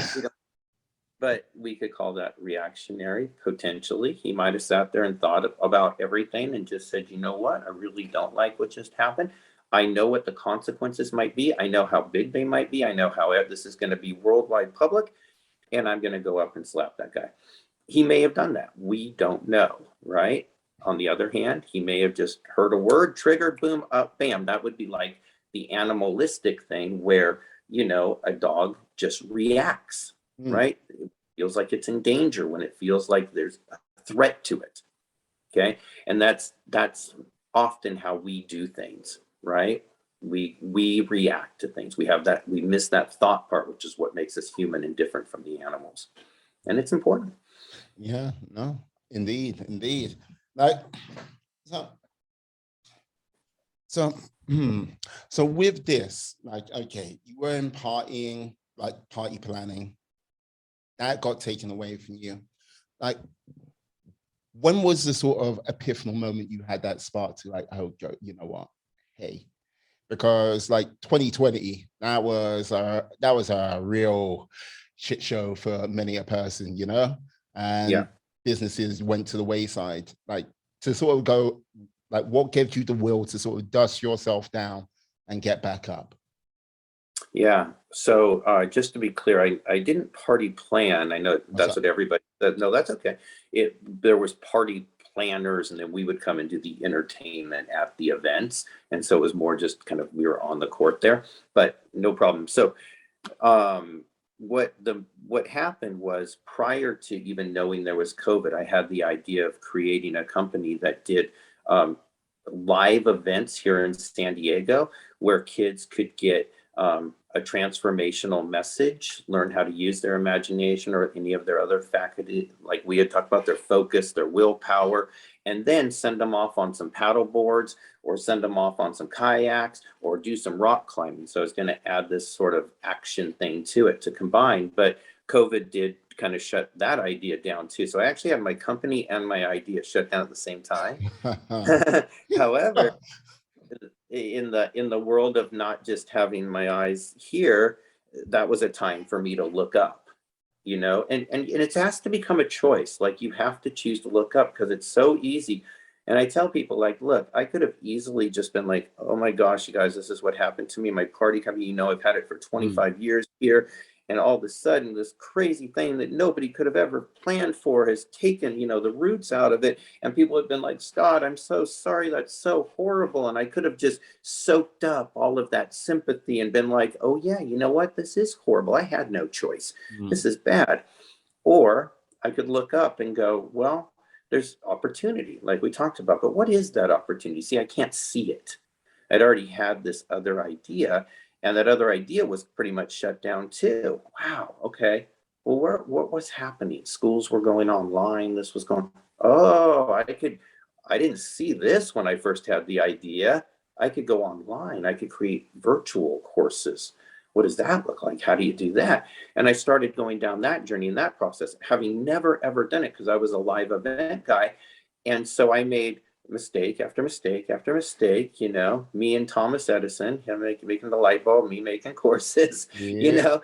but we could call that reactionary. Potentially he might have sat there and thought about everything and just said, you know what, I really don't like what just happened. I know what the consequences might be. I know how big they might be. I know how this is going to be worldwide public, and I'm going to go up and slap that guy. He may have done that. We don't know, right? On the other hand, he may have just heard a word, triggered, boom, up, bam. That would be like the animalistic thing where, a dog just reacts, right? It feels like it's in danger when it feels like there's a threat to it. Okay. And that's often how we do things, right? we react to things. We miss that thought part, which is what makes us human and different from the animals. And it's important. Yeah, no, indeed, indeed. Like, so, so, so with this, like, okay, you were in partying, like party planning, that got taken away from you. Like, when was the sort of epiphanal moment you had that spark to like, oh, you know what? Hey, because like 2020, that was a real shit show for many a person, you know, Yeah. and businesses went to the wayside. Like to sort of go, like, what gave you the will to sort of dust yourself down and get back up? Yeah. So just to be clear, I didn't party plan. I know What's that's up? what everybody said. No, that's okay. There was party planners, and then we would come and do the entertainment at the events. And so it was more just kind of we were on the court there, but no problem. So um, what happened was prior to even knowing there was COVID, I had the idea of creating a company that did um, live events here in San Diego where kids could get a transformational message, learn how to use their imagination or any of their other faculty, like we had talked about, their focus, their willpower, and then send them off on some paddle boards or send them off on some kayaks or do some rock climbing. So I was going to add this sort of action thing to it to combine, but COVID did kind of shut that idea down too. So I actually had my company and my idea shut down at the same time. However, in the world of not just having my eyes here, that was a time for me to look up, and it has to become a choice. Like you have to choose to look up because it's so easy. And I tell people, like, look, I could have easily just been like, oh my gosh, you guys, this is what happened to me. My party company, I've had it for Mm, 25 years here. And all of a sudden, this crazy thing that nobody could have ever planned for has taken, the roots out of it. And people have been like, Scott, I'm so sorry. That's so horrible. And I could have just soaked up all of that sympathy and been like, oh, yeah, you know what? This is horrible. I had no choice. This mm, is bad. Or I could look up and go, well, there's opportunity, like we talked about. But what is that opportunity? See, I can't see it. I'd already had this other idea, and that other idea was pretty much shut down too. Wow. Okay. Well, what was happening? Schools were going online. This was going. Oh, I didn't see this when I first had the idea. I could go online. I could create virtual courses. What does that look like? How do you do that? And I started going down that journey and that process, having never ever done it because I was a live event guy. And so I made mistake after mistake after mistake, me and Thomas Edison, him making the light bulb, me making courses, you yeah. know,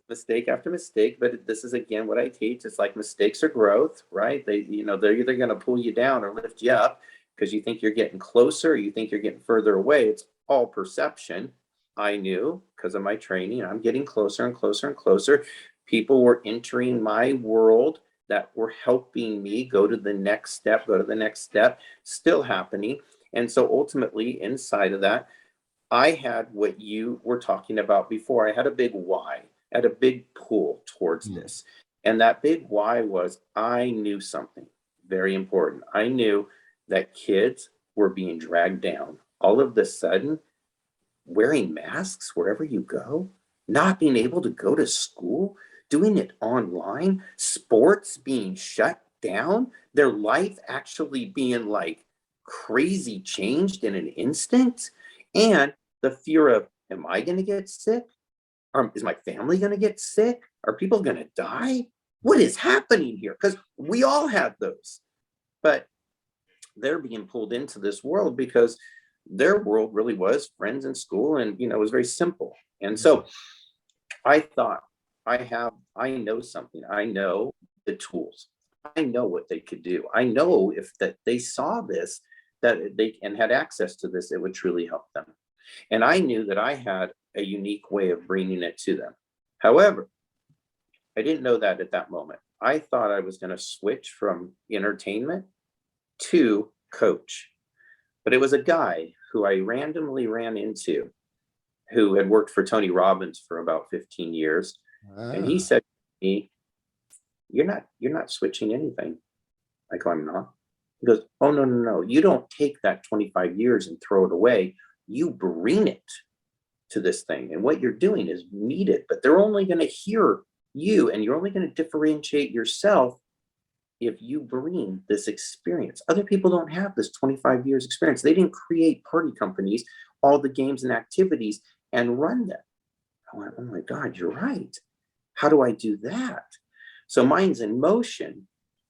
mistake after mistake. But this is again what I teach. It's like mistakes are growth, right? They're either going to pull you down or lift you up because you think you're getting closer, or you think you're getting further away. It's all perception. I knew because of my training, I'm getting closer and closer and closer. People were entering my world that were helping me go to the next step, still happening. And so ultimately, inside of that, I had what you were talking about before. I had a big why, I had a big pull towards Mm, this. And that big why was I knew something very important. I knew that kids were being dragged down. All of the sudden, wearing masks wherever you go, not being able to go to school, doing it online, sports being shut down, their life actually being like crazy changed in an instant. And the fear of, am I going to get sick? Or is my family going to get sick? Are people going to die? What is happening here? Because we all had those. But they're being pulled into this world because their world really was friends in school, and it was very simple. And mm, so I thought, I know something. I know the tools. I know what they could do. I know if that they saw this, that they and had access to this, it would truly help them. And I knew that I had a unique way of bringing it to them. However, I didn't know that at that moment. I thought I was going to switch from entertainment to coach. But it was a guy who I randomly ran into who had worked for Tony Robbins for about 15 years. And he ah, said to me, you're not switching anything. I go, I'm not. He goes, oh no, no, no. You don't take that 25 years and throw it away. you bring it to this thing. And what you're doing is meet it, but they're only going to hear you, and you're only going to differentiate yourself if you bring this experience. Other people don't have this 25 years experience. They didn't create party companies, all the games and activities, and run them. I went, oh my God, you're right. How do I do that? So MindZenMotion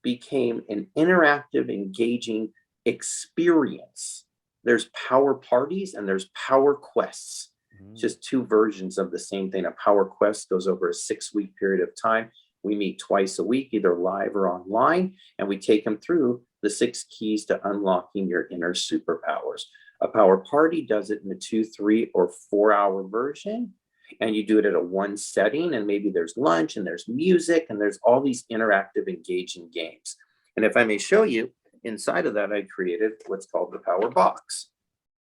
became an interactive, engaging experience. There's power parties and there's power quests. Just two versions of the same thing. A power quest goes over a 6-week period of time. We meet twice a week, either live or online, and we take them through the 6 keys to unlocking your inner superpowers. A power party does it in a 2, 3, or 4-hour version, and you do it at a one setting, and maybe there's lunch and there's music and there's all these interactive, engaging games. And if I may show you, inside of that, I created what's called the power box.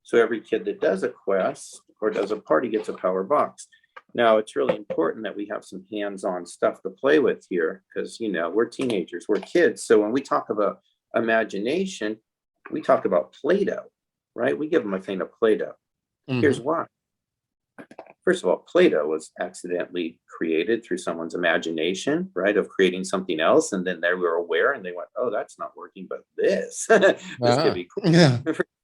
So every kid that does a quest or does a party gets a power box. Now, it's really important that we have some hands-on stuff to play with here because, you know, we're teenagers, we're kids. So when we talk about imagination, we talk about play-doh, right? We give them a thing of play-doh. Here's why. First of all, play-doh was accidentally created through someone's imagination, right, of creating something else. And then they were aware and they went, oh, that's not working, but this, this could be cool. Yeah.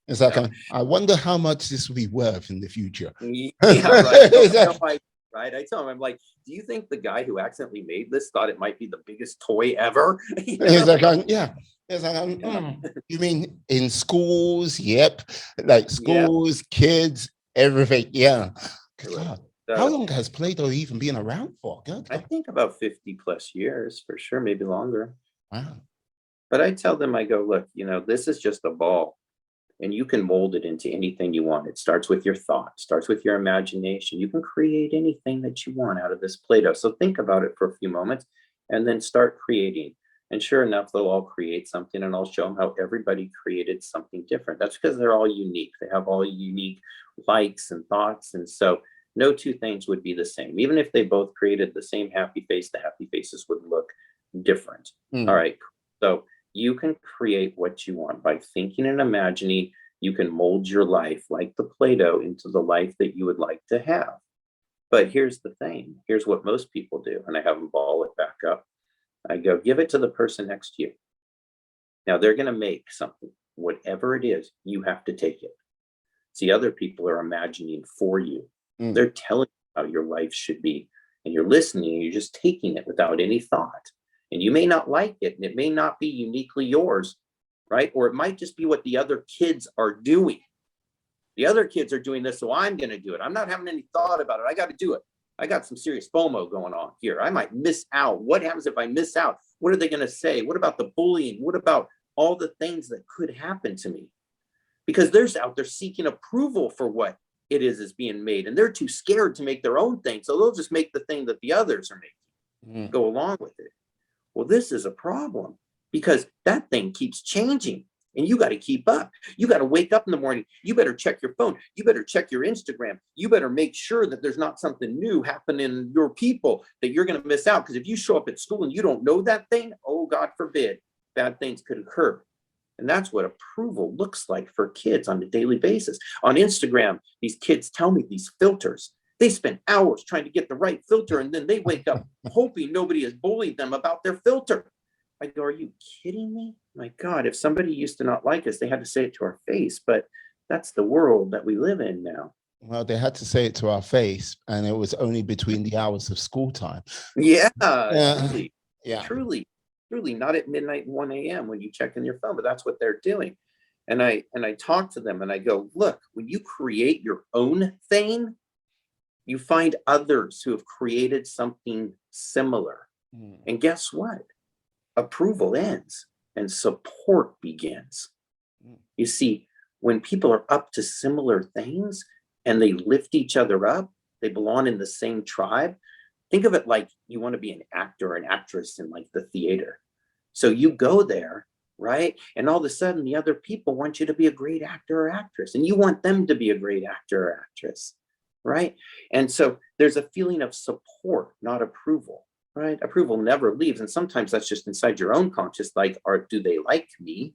It's like, I wonder how much this will be worth in the future. Yeah, right. I tell him, I'm like, do you think the guy who accidentally made this thought it might be the biggest toy ever? You know? He's like, yeah. It's like, you mean in schools? Yep. Like schools, kids, everything. Yeah. God. So, how long has Play-Doh even been around for? God. I think about 50 plus years for sure, maybe longer. Wow. But I tell them, I go, look, you know, this is just a ball. And you can mold it into anything you want. It starts with your thought, starts with your imagination. You can create anything that you want out of this Play-Doh. So think about it for a few moments and then start creating. And sure enough, they'll all create something and I'll show them how everybody created something different. That's because they're all unique. They have all unique likes and thoughts. And so no two things would be the same. Even if they both created the same happy face, the happy faces would look different. All right. So you can create what you want by thinking and imagining. You can mold your life like the Play-Doh into the life that you would like to have. But here's the thing. Here's what most people do. And I have them ball it back up. I go, give it to the person next to you. Now they're going to make something. Whatever it is, you have to take it. See, other people are imagining for you. They're telling you how your life should be. And you're listening and you're just taking it without any thought. And you may not like it, and it may not be uniquely yours, right? Or it might just be what the other kids are doing. The other kids are doing this, so I'm going to do it. I'm not having any thought about it. I got to do it. I got some serious FOMO going on here. I might miss out. What happens if I miss out? What are they going to say? What about the bullying? What about all the things that could happen to me? Because they're out there seeking approval for what it is being made, and they're too scared to make their own thing. So they'll just make the thing that the others are making, go along with it. Well, this is a problem because that thing keeps changing and you got to keep up. You got to wake up in the morning. You better check your phone. You better check your Instagram. You better make sure that there's not something new happening in your people that you're going to miss out. Because if you show up at school and you don't know that thing, oh, God forbid, bad things could occur. And that's what approval looks like for kids on a daily basis. On Instagram, these kids tell me these filters. They spend hours trying to get the right filter, and then they wake up hoping nobody has bullied them about their filter. I go, are you kidding me? My God, if somebody used to not like us, they had to say it to our face. But that's the world that we live in now. Well, they had to say it to our face, and it was only between the hours of school time. Yeah, truly, not at midnight, 1 a.m. when you check in your phone, but that's what they're doing. And I talk to them and I go, look, when you create your own thing, you find others who have created something similar. And guess what? Approval ends and support begins. You see, when people are up to similar things and they lift each other up, they belong in the same tribe. Think of it like you want to be an actor or an actress in like the theater. So you go there, right? And all of a sudden the other people want you to be a great actor or actress, and you want them to be a great actor or actress. Right? And so there's a feeling of support, not approval, right? Approval never leaves. And sometimes that's just inside your own conscious, like, do they like me?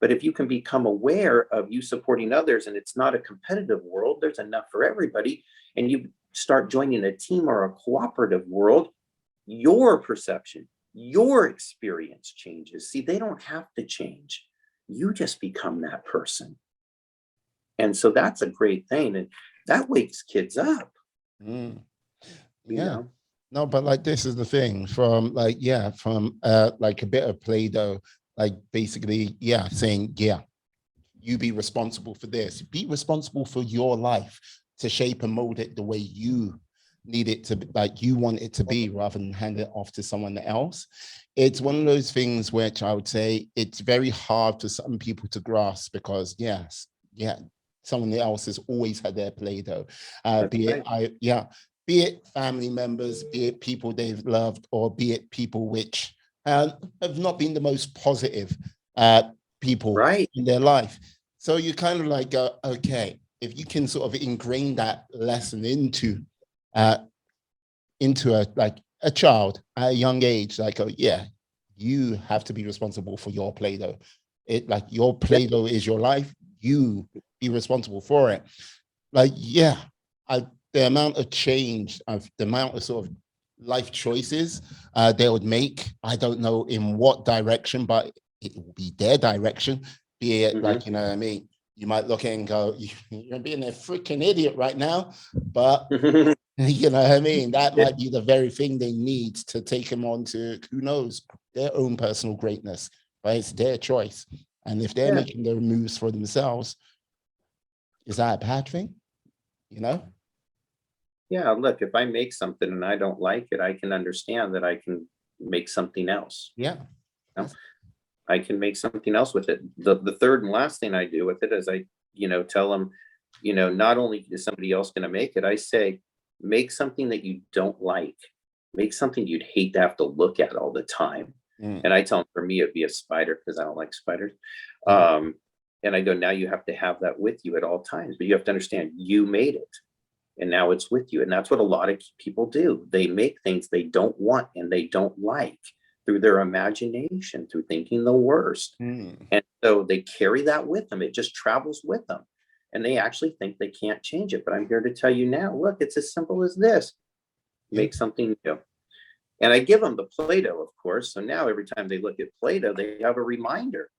But if you can become aware of you supporting others and it's not a competitive world, there's enough for everybody, and you start joining a team or a cooperative world, your perception, your experience changes. See, they don't have to change. You just become that person. And so that's a great thing. And that wakes kids up, Mm. you Yeah. know? No, but like this is the thing from like, yeah, from like a bit of play-doh, like basically, yeah, saying, yeah, you be responsible for this. Be responsible for your life to shape and mold it the way you need it to be, like you want it to be, rather than hand it off to someone else. It's one of those things which I would say it's very hard for some people to grasp because, yes, yeah, someone else has always had their play-doh. That's Be it, right. be it family members, be it people they've loved, or be it people which have not been the most positive people Right. in their life. So you kind of like go, okay, if you can sort of ingrain that lesson uh, into a like a child at a young age, like, oh yeah, you have to be responsible for your play-doh. It like your Yeah. play-doh is your life. You be responsible for it. Like, yeah, the amount of change of the amount of sort of life choices they would make. I don't know in what direction, but it will be their direction. Be it Mm-hmm. like, you know what I mean? You might look at it and go, you're being a freaking idiot right now. But you know what I mean? That Yeah. might be the very thing they need to take them on to, who knows, their own personal greatness. But it's their choice. And if they're Yeah. making their moves for themselves, is that a bad thing? You know? Yeah. Look, if I make something and I don't like it, I can understand that I can make something else. Yeah. You know? I can make something else with it. The third and last thing I do with it is I, tell them, not only is somebody else going to make it, I say, make something that you don't like. Make something you'd hate to have to look at all the time. Mm, And I tell them, for me, it'd be a spider because I don't like spiders. mm, And I go, now you have to have that with you at all times, but you have to understand you made it and now it's with you. And that's what a lot of people do. They make things they don't want and they don't like through their imagination, through thinking the worst. mm. And so they carry that with them. It just travels with them. And they actually think they can't change it. But I'm here to tell you now, look, it's as simple as this. Yeah. Make something new. And I give them the Play-Doh, of course. So now every time they look at Play-Doh, they have a reminder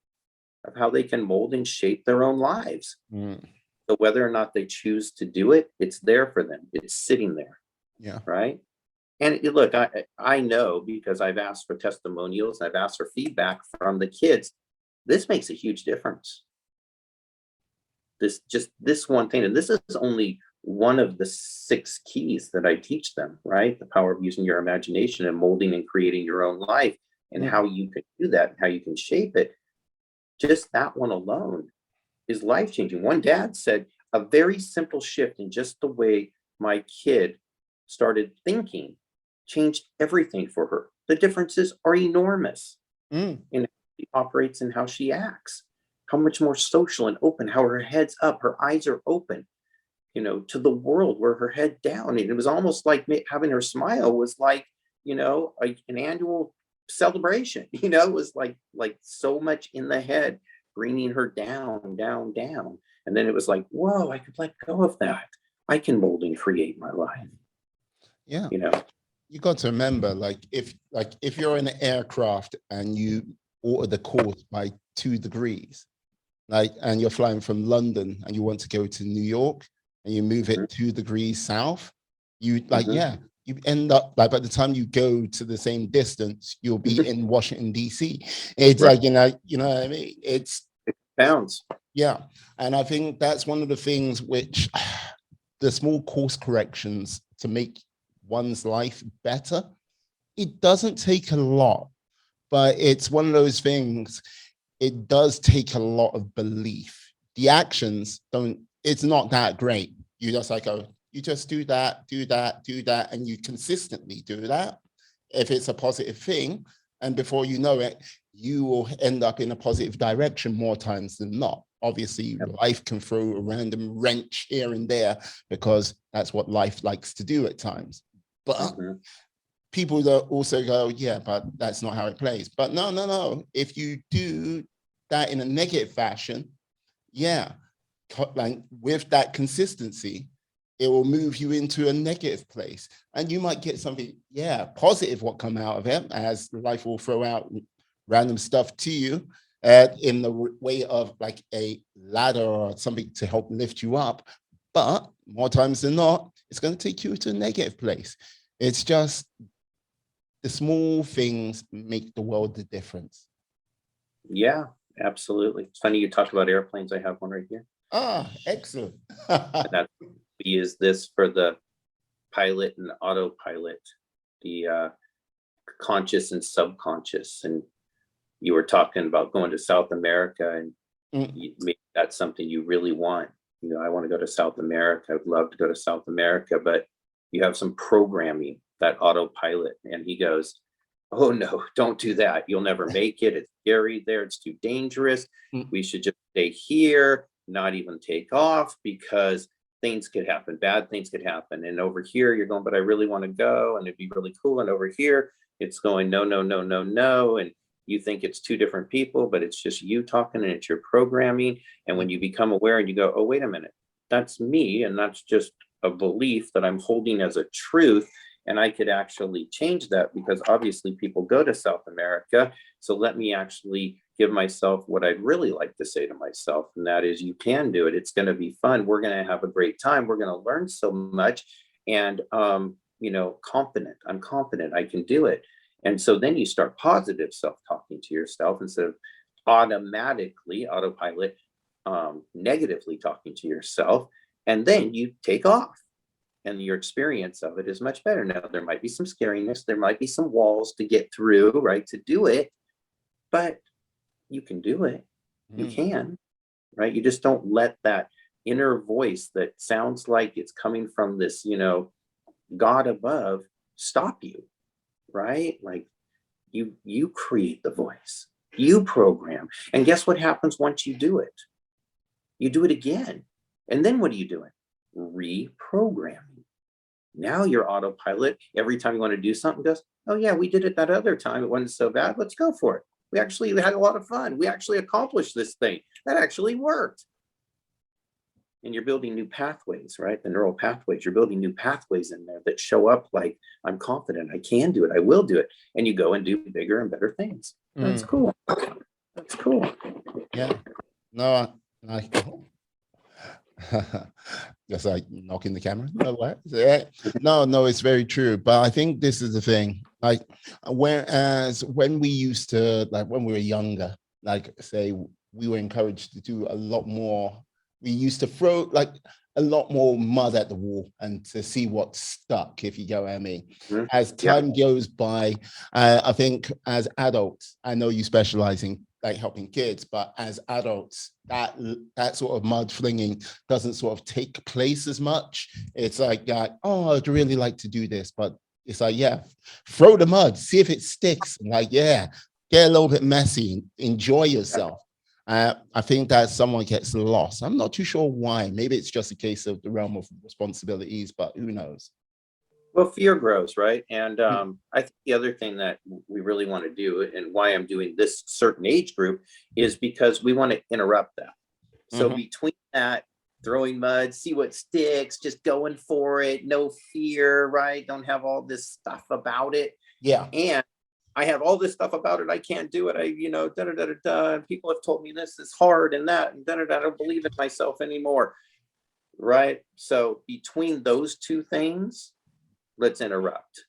of how they can mold and shape their own lives. Mm, So whether or not they choose to do it, it's there for them. It's sitting there, yeah. right? And look, I know because I've asked for testimonials and I've asked for feedback from the kids. This makes a huge difference. This one thing, and this is only one of the 6 keys that I teach them, right? The power of using your imagination and molding and creating your own life, and Mm, how you can do that, and how you can shape it. Just that one alone is life changing. One dad said, a very simple shift in just the way my kid started thinking changed everything for her. The differences are enormous mm. in how she operates and how she acts, how much more social and open, how her head's up, her eyes are open, to the world, where her head down. And it was almost like having her smile was like, an annual celebration. It was like so much in the head, bringing her down, down, down. And then it was like, whoa, I could let go of that. I can mold and create my life, Yeah. you know? You got to remember, like if you're in an aircraft and you alter the course by 2 degrees, like, and you're flying from London and you want to go to New York and you move it 2 degrees south, you like, Mm-hmm. yeah, you end up like by the time you go to the same distance, you'll be in Washington, D.C. It's Right. like, you know what I mean? It's, Pounds. yeah. And I think that's one of the things which the small course corrections to make one's life better, it doesn't take a lot, but it's one of those things, it does take a lot of belief. The actions don't, it's not that great. You just like, oh, you just do that, do that, do that, and you consistently do that. If it's a positive thing, and before you know it, you will end up in a positive direction more times than not. Obviously, life can throw a random wrench here and there because that's what life likes to do at times. But Mm-hmm. people that also go, yeah, but that's not how it plays. But no. If you do that in a negative fashion, yeah, like with that consistency, it will move you into a negative place, and you might get something, yeah, positive what come out of it, as life will throw out random stuff to you in the way of like a ladder or something to help lift you up. But more times than not, it's going to take you to a negative place. It's just the small things make the world the difference. Yeah, absolutely. It's funny you talked about airplanes. I have one right here. Ah, excellent. And that we use this for the pilot and autopilot, the conscious and subconscious. And you were talking about going to South America, and maybe that's something you really want. You know, I want to go to South America. I'd love to go to South America, but you have some programming, that autopilot. And he goes, oh no, don't do that. You'll never make it. It's scary there. It's too dangerous. We should just stay here, not even take off, because things could happen. Bad things could happen. And over here, you're going, but I really want to go, and it'd be really cool. And over here, it's going, no, no, no, no, no. And you think it's two different people, but it's just you talking, and it's your programming. And when you become aware and you go, oh, wait a minute, that's me. And that's just a belief that I'm holding as a truth. And I could actually change that, because obviously people go to South America. So let me actually give myself what I'd really like to say to myself. And that is, you can do it. It's going to be fun. We're going to have a great time. We're going to learn so much. And, confident. I'm confident I can do it. And so then you start positive self-talking to yourself instead of automatically autopilot, negatively talking to yourself. And then you take off. And your experience of it is much better. Now, there might be some scariness, there might be some walls to get through, right, to do it, but you can do it. You can, right? You just don't let that inner voice that sounds like it's coming from this, God above, stop you, right? Like you create the voice, you program. And guess what happens once you do it? You do it again. And then what are you doing? Reprogramming. Now your autopilot, every time you want to do something, goes, oh yeah, we did it that other time. It wasn't so bad. Let's go for it. We actually had a lot of fun. We actually accomplished this thing. That actually worked. And you're building new pathways, right? The neural pathways. You're building new pathways in there that show up like, I'm confident, I can do it, I will do it. And you go and do bigger and better things. That's cool. That's cool. Yeah. No, just like knocking the camera. No, what? No, it's very true. But I think this is the thing. Like, whereas when we used to, like when we were younger, like say we were encouraged to do a lot more. We used to throw like a lot more mud at the wall and to see what stuck, if you get what I mean. As time goes by, I think as adults, I know you specialize in like helping kids, but as adults, that sort of mud flinging doesn't sort of take place as much. It's like, oh, I'd really like to do this, but it's like, yeah, throw the mud, see if it sticks. And like, yeah, get a little bit messy, enjoy yourself. I think that someone gets lost. I'm not too sure why. Maybe it's just a case of the realm of responsibilities, but who knows? Well, fear grows, right? And I think the other thing that we really want to do, and why I'm doing this certain age group, is because we want to interrupt that. So between that, throwing mud, see what sticks, just going for it, no fear, right? Don't have all this stuff about it. Yeah. And I have all this stuff about it. I can't do it. And people have told me this is hard and that, and I don't believe in myself anymore. Right? So between those two things, let's interrupt.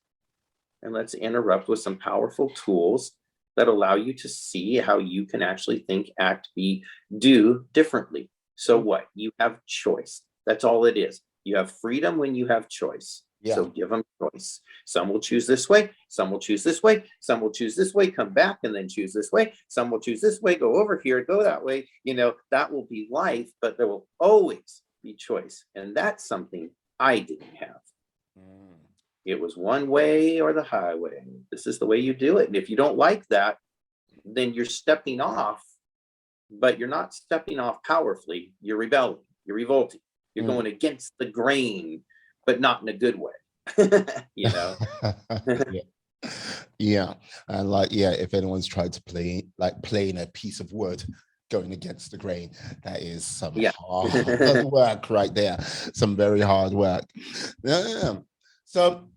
And let's interrupt with some powerful tools that allow you to see how you can actually think, act, be, do differently. So what? You have choice. That's all it is. You have freedom when you have choice. Yeah. So give them choice. Some will choose this way. Some will choose this way. Some will choose this way, come back and then choose this way. Some will choose this way, go over here, go that way. That will be life, but there will always be choice. And that's something I didn't have. It was one way or the highway. This is the way you do it. And if you don't like that, then you're stepping off, but you're not stepping off powerfully. You're rebelling. You're revolting. You're going against the grain, but not in a good way. Yeah. And if anyone's tried to play in a piece of wood, going against the grain. That is some Yeah. hard work right there. Some very hard work. Yeah. So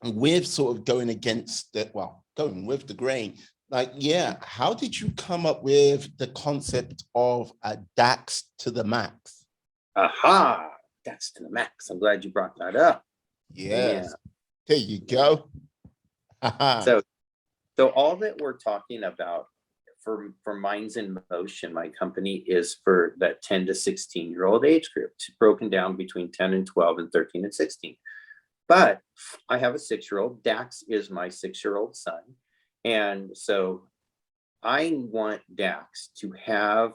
with sort of going against the, well, going with the grain, like, yeah, how did you come up with the concept of a DAX to the max? Aha, that's to the max. I'm glad you brought that up. Yeah. Yes. There you go. So, so all that we're talking about for MindZenMotion, my company, is for that 10 to 16-year-old age group, broken down between 10 and 12 and 13 and 16. But I have a 6-year-old. Dax is my 6-year-old son. And so I want Dax to have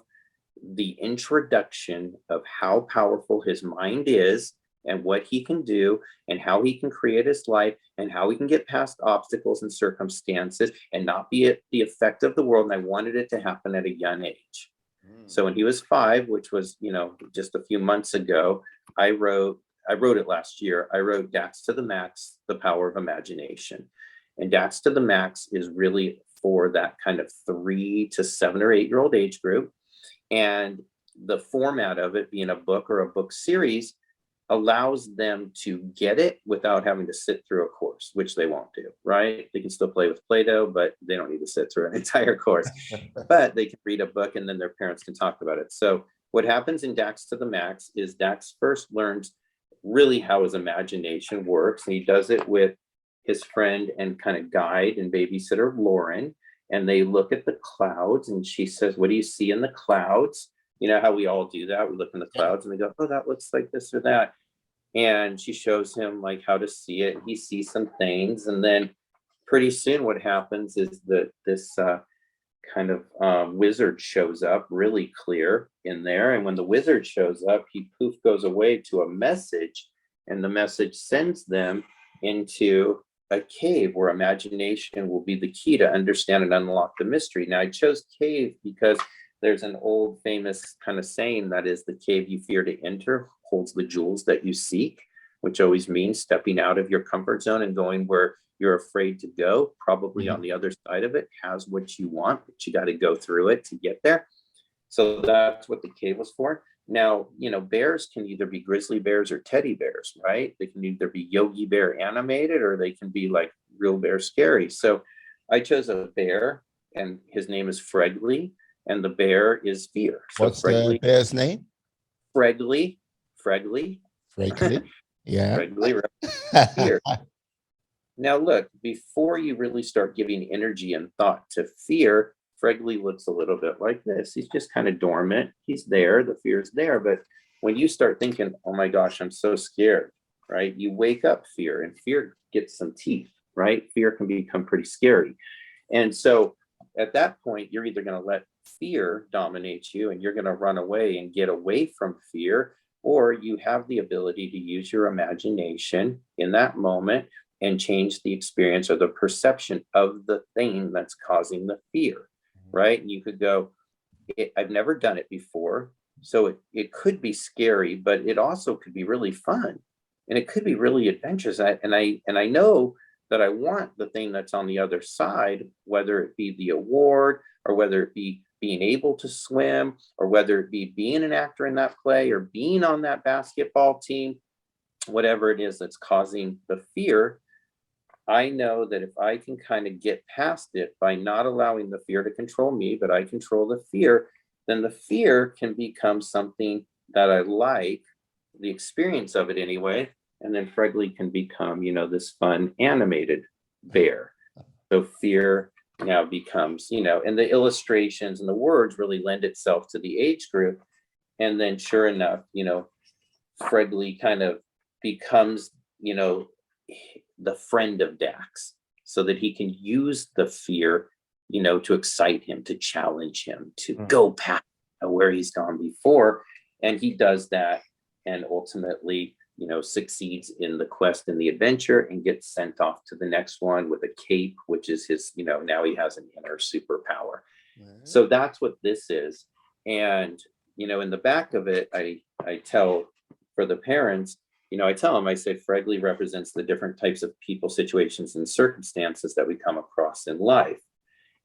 the introduction of how powerful his mind is and what he can do and how he can create his life and how he can get past obstacles and circumstances and not be at the effect of the world. And I wanted it to happen at a young age. So when he was 5, which was, just a few months ago, I wrote it last year. I wrote Dax to the Max, The Power of Imagination. And Dax to the Max is really for that kind of 3 to 7 or 8-year-old age group. And the format of it being a book or a book series allows them to get it without having to sit through a course, which they won't do, right? They can still play with play-doh, but they don't need to sit through an entire course. But they can read a book and then their parents can talk about it. So what happens in Dax to the Max is Dax first learns really how his imagination works. And he does it with his friend and kind of guide and babysitter, Lauren. And they look at the clouds and she says, "What do you see in the clouds?" You know how we all do that. We look in the clouds and we go, "Oh, that looks like this or that." And she shows him like how to see it. He sees some things. And then pretty soon what happens is that this kind of wizard shows up really clear in there. And when the wizard shows up, he poof goes away to a message. And the message sends them into a cave where imagination will be the key to understand and unlock the mystery. Now I chose cave because there's an old famous kind of saying that is, "The cave you fear to enter holds the jewels that you seek," which always means stepping out of your comfort zone and going where you're afraid to go. Probably on the other side of it has what you want, but you got to go through it to get there. So that's what the cave was for. Now, bears can either be grizzly bears or teddy bears, right? They can either be Yogi Bear animated or they can be like real bear scary. So I chose a bear and his name is Fregly. And the bear is fear. So what's the bear's name? Fregly. Frankly, yeah. Fregly, fear. Now look, before you really start giving energy and thought to fear, Fregly looks a little bit like this. He's just kind of dormant. He's there, the fear's there. But when you start thinking, "Oh my gosh, I'm so scared," right? You wake up fear and fear gets some teeth, right? Fear can become pretty scary. And so at that point, you're either going to let fear dominate you and you're going to run away and get away from fear, or you have the ability to use your imagination in that moment and change the experience or the perception of the thing that's causing the fear, right? And you could go, "I've never done it before." So it could be scary, but it also could be really fun and it could be really adventurous. And I know that I want the thing that's on the other side, whether it be the award or whether it be being able to swim or whether it be being an actor in that play or being on that basketball team, whatever it is that's causing the fear. I know that if I can kind of get past it by not allowing the fear to control me, but I control the fear, then the fear can become something that I like, the experience of it anyway. And then Fregly can become, this fun animated bear. So fear now becomes, and the illustrations and the words really lend itself to the age group. And then sure enough, Fregly kind of becomes, the friend of Dax so that he can use the fear, to excite him, to challenge him, to go past where he's gone before. And he does that and ultimately, succeeds in the quest and the adventure and gets sent off to the next one with a cape, which is his, now he has an inner superpower. So that's what this is. And, in the back of it, I tell for the parents, I tell them, I say, Fregly represents the different types of people, situations, and circumstances that we come across in life.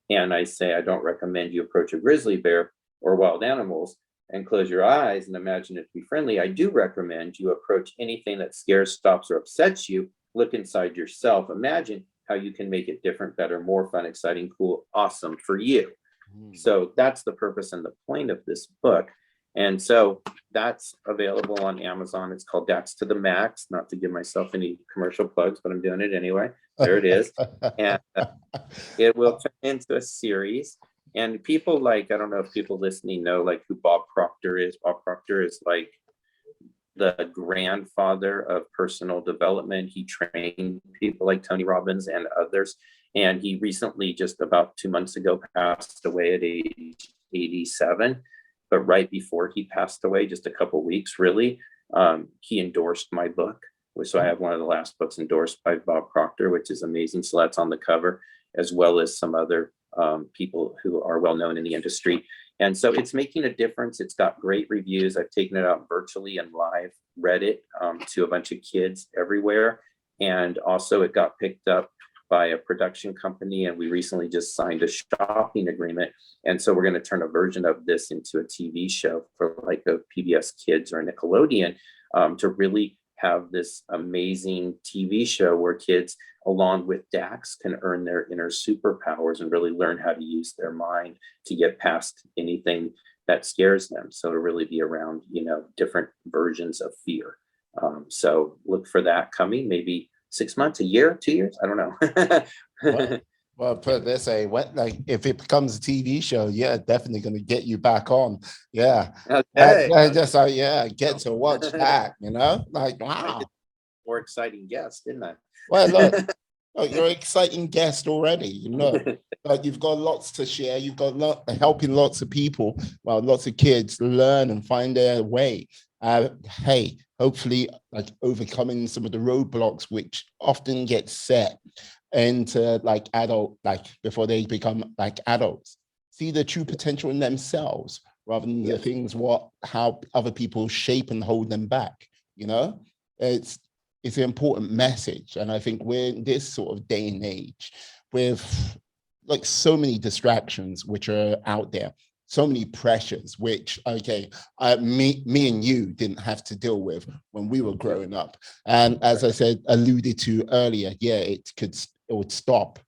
And I say, I don't recommend you approach a grizzly bear or wild animals and close your eyes and imagine it to be friendly, I do recommend you approach anything that scares, stops, or upsets you. Look inside yourself. Imagine how you can make it different, better, more fun, exciting, cool, awesome for you. So that's the purpose and the point of this book. And so that's available on Amazon. It's called That's to the Max, not to give myself any commercial plugs, but I'm doing it anyway. There it is. And it will turn into a series. And people like, I don't know if people listening know like who Bob Proctor is. Bob Proctor is like the grandfather of personal development. He trained people like Tony Robbins and others. And he recently, just about 2 months ago, passed away at age 87. But right before he passed away, just a couple weeks really, he endorsed my book. So I have one of the last books endorsed by Bob Proctor, which is amazing. So that's on the cover, as well as some other people who are well known in the industry. And so it's making a difference. It's got great reviews. I've taken it out virtually and live read it to a bunch of kids everywhere. And also it got picked up by a production company, and we recently just signed a shopping agreement. And so we're going to turn a version of this into a TV show for like a PBS Kids or a Nickelodeon, to really have this amazing TV show where kids, along with Dax, can earn their inner superpowers and really learn how to use their mind to get past anything that scares them. So to really be around, different versions of fear. So look for that coming, maybe 6 months, a year, 2 years, I don't know. Well, put it this way, if it becomes a TV show, yeah, definitely going to get you back on. Yeah. Okay. Get to watch that, like, wow. More exciting guest, didn't I? Well, look, you're an exciting guest already, like you've got lots to share. You've got helping lots of people, lots of kids learn and find their way. Hey, hopefully like overcoming some of the roadblocks which often get set into like adult, like before they become like adults, see the true potential in themselves rather than the things how other people shape and hold them back. It's an important message. And I think we're in this sort of day and age with like so many distractions which are out there, so many pressures, which, me and you didn't have to deal with when we were growing up. And as I said, alluded to earlier, it would stop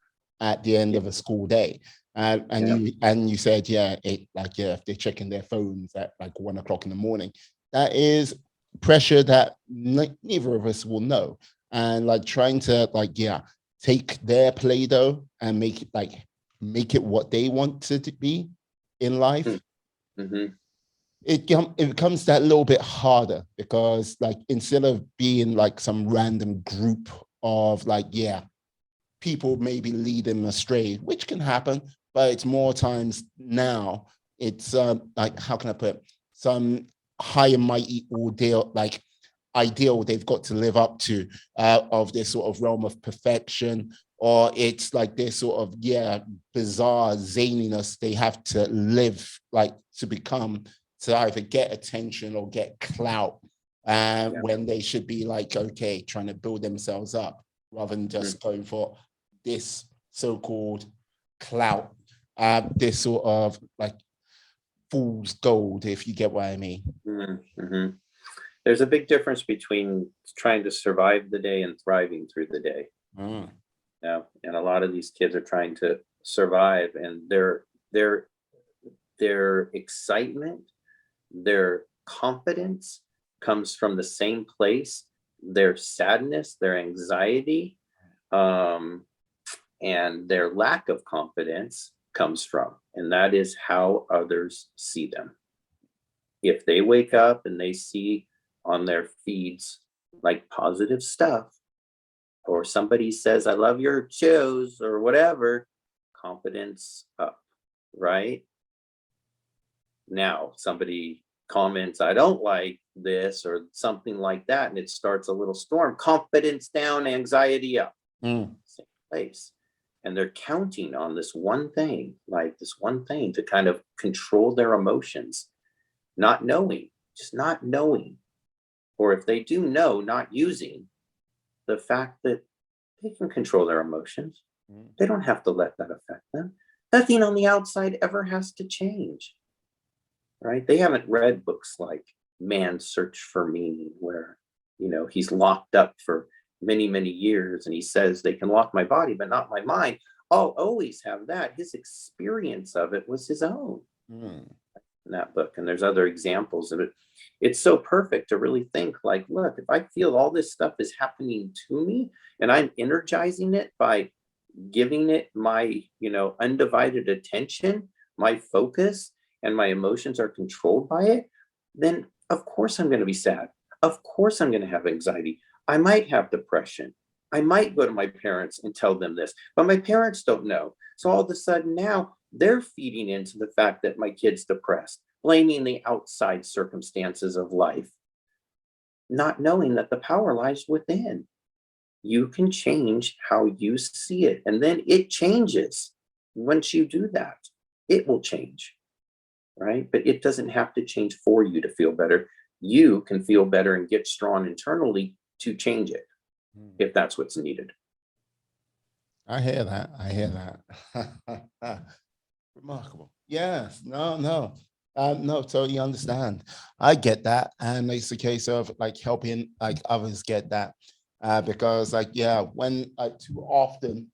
at the end of a school day. You said, if they're checking their phones at like 1 o'clock in the morning, that is pressure that neither of us will know. And like trying to take their play-doh and make it what they want it to be in life. It becomes that little bit harder because instead of being like some random group of people maybe lead them astray, which can happen, but it's more times now it's how can I put it? Some high and mighty ideal they've got to live up to of this sort of realm of perfection, or it's like this sort of bizarre zaniness they have to live to become, to either get attention or get clout, when they should be trying to build themselves up rather than just going for this so-called clout, this sort of fool's gold, if you get what I mean. There's a big difference between trying to survive the day and thriving through the day. And a lot of these kids are trying to survive, and their excitement, their confidence comes from the same place. Their sadness, their anxiety, and their lack of confidence comes from, and that is how others see them. If they wake up and they see on their feeds positive stuff, or somebody says, I love your shows or whatever, confidence up, right? Now, somebody comments, I don't like this or something like that, and it starts a little storm, confidence down, anxiety up. Same place. And they're counting on this one thing, to kind of control their emotions, not knowing, or if they do know, not using the fact that they can control their emotions. They don't have to let that affect them. Nothing on the outside ever has to change. right? They haven't read books like Man's Search for Meaning, where, he's locked up for many, many years and he says they can lock my body, but not my mind. I'll always have that. His experience of it was his own Mm. in that book. And there's other examples of it. It's so perfect to really think like, look, if I feel all this stuff is happening to me and I'm energizing it by giving it my, undivided attention, my focus, and my emotions are controlled by it, then of course I'm going to be sad. Of course I'm going to have anxiety. I might have depression. I might go to my parents and tell them this, but my parents don't know. So all of a sudden now they're feeding into the fact that my kid's depressed, blaming the outside circumstances of life, not knowing that the power lies within. You can change how you see it. And then it changes. Once you do that, it will change, right? But it doesn't have to change for you to feel better. You can feel better and get strong internally to change it Mm. if that's what's needed. I hear that. I hear that. Remarkable. Yes. No, no. No, totally understand. I get that. And it's a case of like helping like others get that. Because like, yeah, when like too often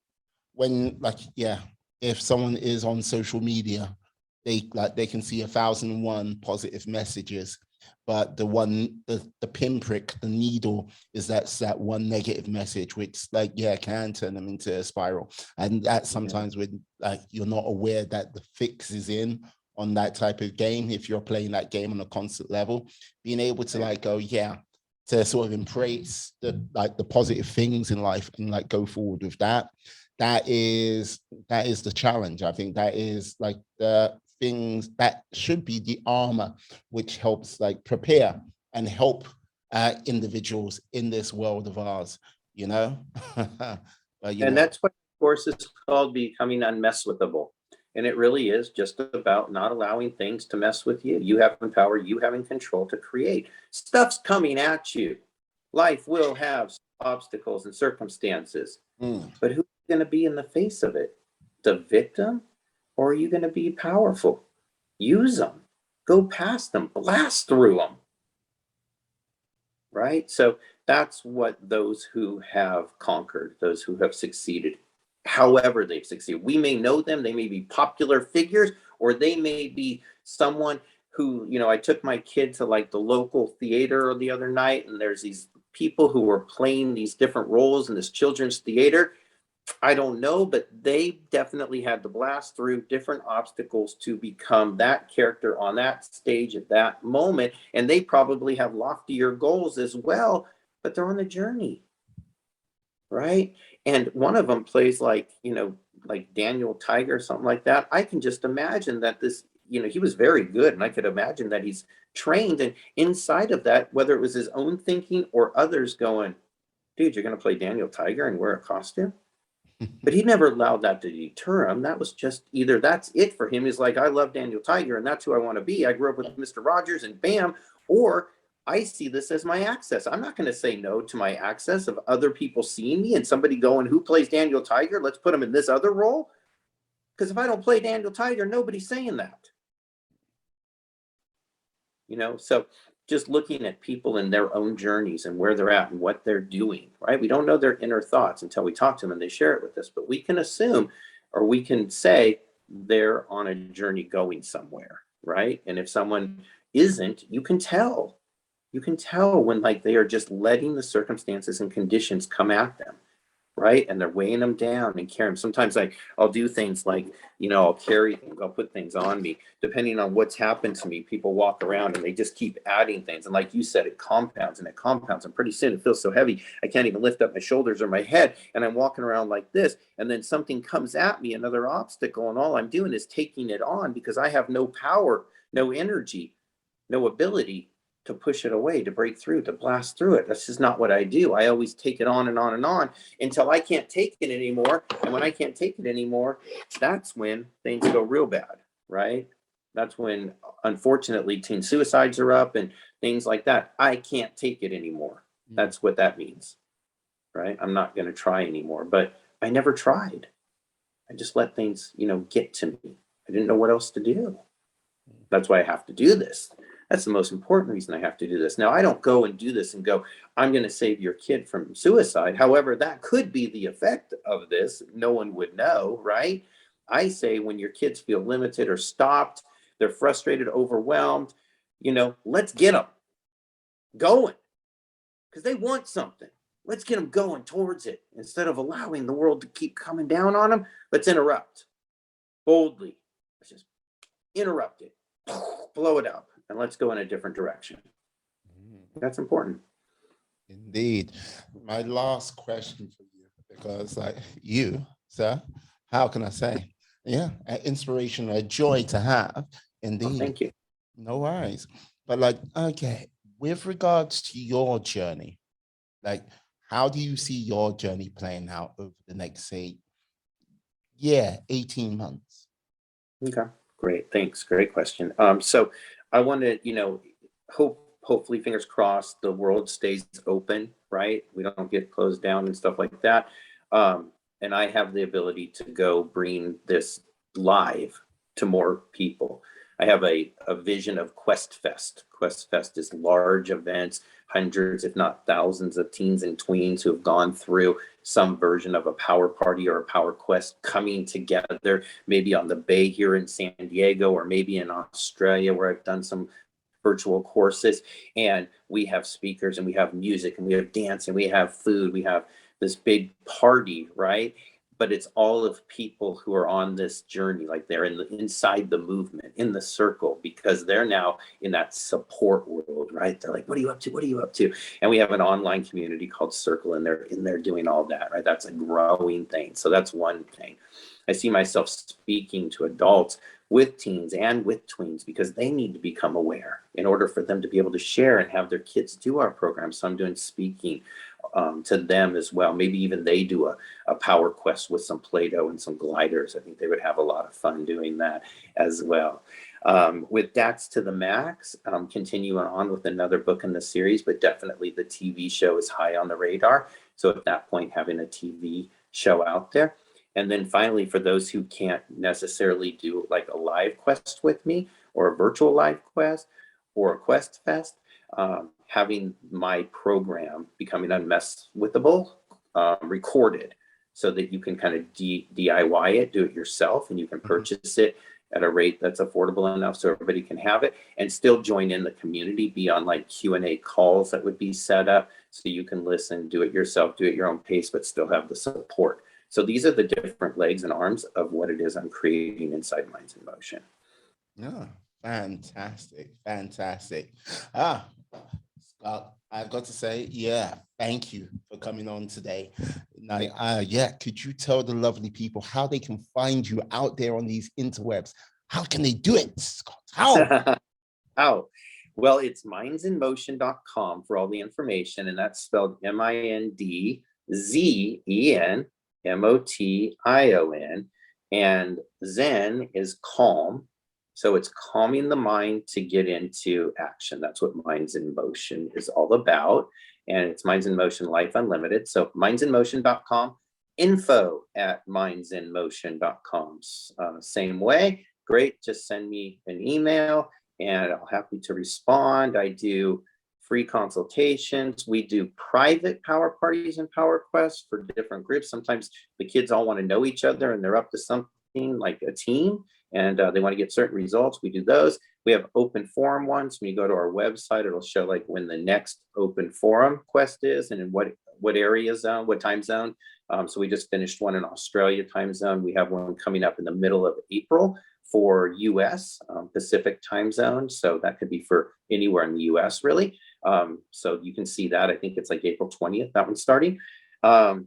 when like, yeah, if someone is on social media, they can see 1,001 positive messages, but the pinprick, the needle is that one negative message, which like, yeah, can turn them into a spiral. And that sometimes when like you're not aware that the fix is in on that type of game, if you're playing that game on a constant level, being able to like go, yeah, to sort of embrace the positive things in life and like go forward with that. That is the challenge. I think that is like the things that should be the armor which helps like prepare and help individuals in this world of ours, you know. But And that's what the course is called, becoming unmesswithable. And it really is just about not allowing things to mess with you. You having power, you having control to create. Stuff's coming at you. Life will have obstacles and circumstances. mm, But who's going to be in the face of it? The victim? Or are you going to be powerful? Use them. Go past them. Blast through them. Right? So that's what those who have conquered, those who have succeeded, however they've succeeded. We may know them, they may be popular figures, or they may be someone who, I took my kid to like the local theater the other night, and there's these people who were playing these different roles in this children's theater. I don't know, but they definitely had to blast through different obstacles to become that character on that stage at that moment. And they probably have loftier goals as well, but they're on the journey, right? And one of them plays like, like Daniel Tiger, something like that. I can just imagine that this, he was very good. And I could imagine that he's trained. And inside of that, whether it was his own thinking or others going, dude, you're going to play Daniel Tiger and wear a costume? But he never allowed that to deter him. That was just either that's it for him. He's like, I love Daniel Tiger and that's who I want to be. I grew up with Mr. Rogers and bam. Or I see this as my access. I'm not going to say no to my access of other people seeing me and somebody going, who plays Daniel Tiger? Let's put him in this other role. Because if I don't play Daniel Tiger, nobody's saying that. So just looking at people in their own journeys and where they're at and what they're doing, right? We don't know their inner thoughts until we talk to them and they share it with us, but we can assume or we can say they're on a journey going somewhere, right? And if someone isn't, you can tell. You can tell when like they are just letting the circumstances and conditions come at them, right? And they're weighing them down and carrying them. Sometimes I'll do things like, I'll carry things, I'll put things on me. Depending on what's happened to me, people walk around and they just keep adding things. And like you said, it compounds and it compounds. And pretty soon it feels so heavy, I can't even lift up my shoulders or my head. And I'm walking around like this. And then something comes at me, another obstacle. And all I'm doing is taking it on because I have no power, no energy, no ability to push it away, to break through, to blast through it. That's just not what I do. I always take it on and on and on until I can't take it anymore. And when I can't take it anymore, that's when things go real bad, right? That's when, unfortunately, teen suicides are up and things like that. I can't take it anymore. That's what that means, right? I'm not going to try anymore, but I never tried. I just let things, get to me. I didn't know what else to do. That's why I have to do this. That's the most important reason I have to do this. Now, I don't go and do this and go, I'm going to save your kid from suicide. However, that could be the effect of this. No one would know, right? I say when your kids feel limited or stopped, they're frustrated, overwhelmed, let's get them going because they want something. Let's get them going towards it instead of allowing the world to keep coming down on them. Let's interrupt boldly. Let's just interrupt it, blow it up, and let's go in a different direction. That's important. Indeed. My last question for you, because you, sir, how can I say? Yeah, an inspiration, a joy to have. Indeed. Well, thank you. No worries. But okay, with regards to your journey, how do you see your journey playing out over the next, say, 18 months? Okay, great. Thanks. Great question. So I want to, hopefully, fingers crossed, the world stays open, right? We don't get closed down and stuff like that. And I have the ability to go bring this live to more people. I have a vision of Quest Fest. Quest Fest is large events, hundreds, if not thousands of teens and tweens who have gone through some version of a power party or a power quest coming together, maybe on the Bay here in San Diego, or maybe in Australia where I've done some virtual courses. And we have speakers and we have music and we have dance and we have food. We have this big party, right? But it's all of people who are on this journey, like they're inside the movement, in the circle, because they're now in that support world, right? They're like, what are you up to? What are you up to? And we have an online community called Circle, and they're in there doing all that, right? That's a growing thing. So that's one thing. I see myself speaking to adults with teens and with tweens because they need to become aware in order for them to be able to share and have their kids do our program. So I'm doing speaking to them as well. Maybe even they do a power quest with some play-doh and some gliders. I think they would have a lot of fun doing that as well. With Dax to the Max, continuing on with another book in the series, but definitely the TV show is high on the radar. So at that point, having a TV show out there. And then finally, for those who can't necessarily do like a live quest with me or a virtual live quest or a Quest Fest, having my program Becoming Unmesswithable recorded so that you can kind of DIY it, do it yourself, and you can purchase it at a rate that's affordable enough so everybody can have it and still join in the community, be on like Q&A calls that would be set up so you can listen, do it yourself, do it your own pace, but still have the support. So these are the different legs and arms of what it is I'm creating inside Minds in Motion. Yeah, fantastic, fantastic. Scott, I've got to say, thank you for coming on today. Now, could you tell the lovely people how they can find you out there on these interwebs? How can they do it, Scott? How? How? Well, it's MindZenMotion.com for all the information, and that's spelled MindZenMotion, and Zen is calm. So it's calming the mind to get into action. That's what Minds in Motion is all about. And it's Minds in Motion Life Unlimited. So MindZenMotion.com, info@MindZenMotion.com. Same way. Great. Just send me an email and I'll happy to respond. I do free consultations. We do private power parties and power quests for different groups. Sometimes the kids all want to know each other and they're up to something like a team and they want to get certain results. We do those. We have open forum ones. When you go to our website, it'll show like when the next open forum quest is and in what area zone, what time zone. So we just finished one in Australia time zone. We have one coming up in the middle of April for US Pacific time zone. So that could be for anywhere in the US really. So you can see that. I think it's like April 20th, that one's starting. And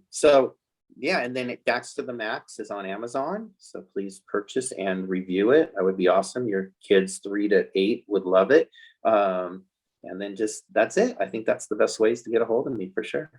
then Dax to the Max is on Amazon. So please purchase and review it. That would be awesome. Your kids 3 to 8 would love it. And then that's it. I think that's the best ways to get a hold of me for sure.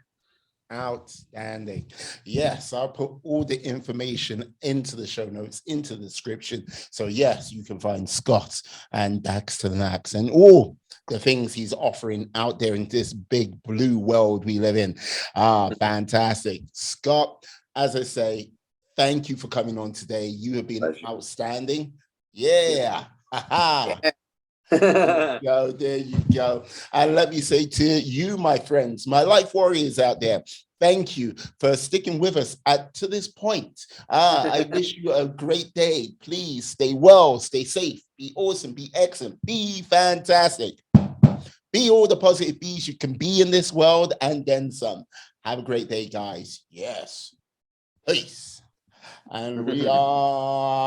Outstanding. Yes, I'll put all the information into the show notes, into the description. So yes, you can find Scott and Dax to the Max and all the things he's offering out there in this big blue world we live in. Fantastic. Scott, as I say, thank you for coming on today. You have been outstanding. Yeah. Aha. Yeah. There you go. And let me say to you, my friends, my life warriors out there, thank you for sticking with us to this point. I wish you a great day. Please stay well, stay safe, be awesome, be excellent, be fantastic. Be all the positive bees you can be in this world and then some. Have a great day, guys. Yes. Peace. And we are.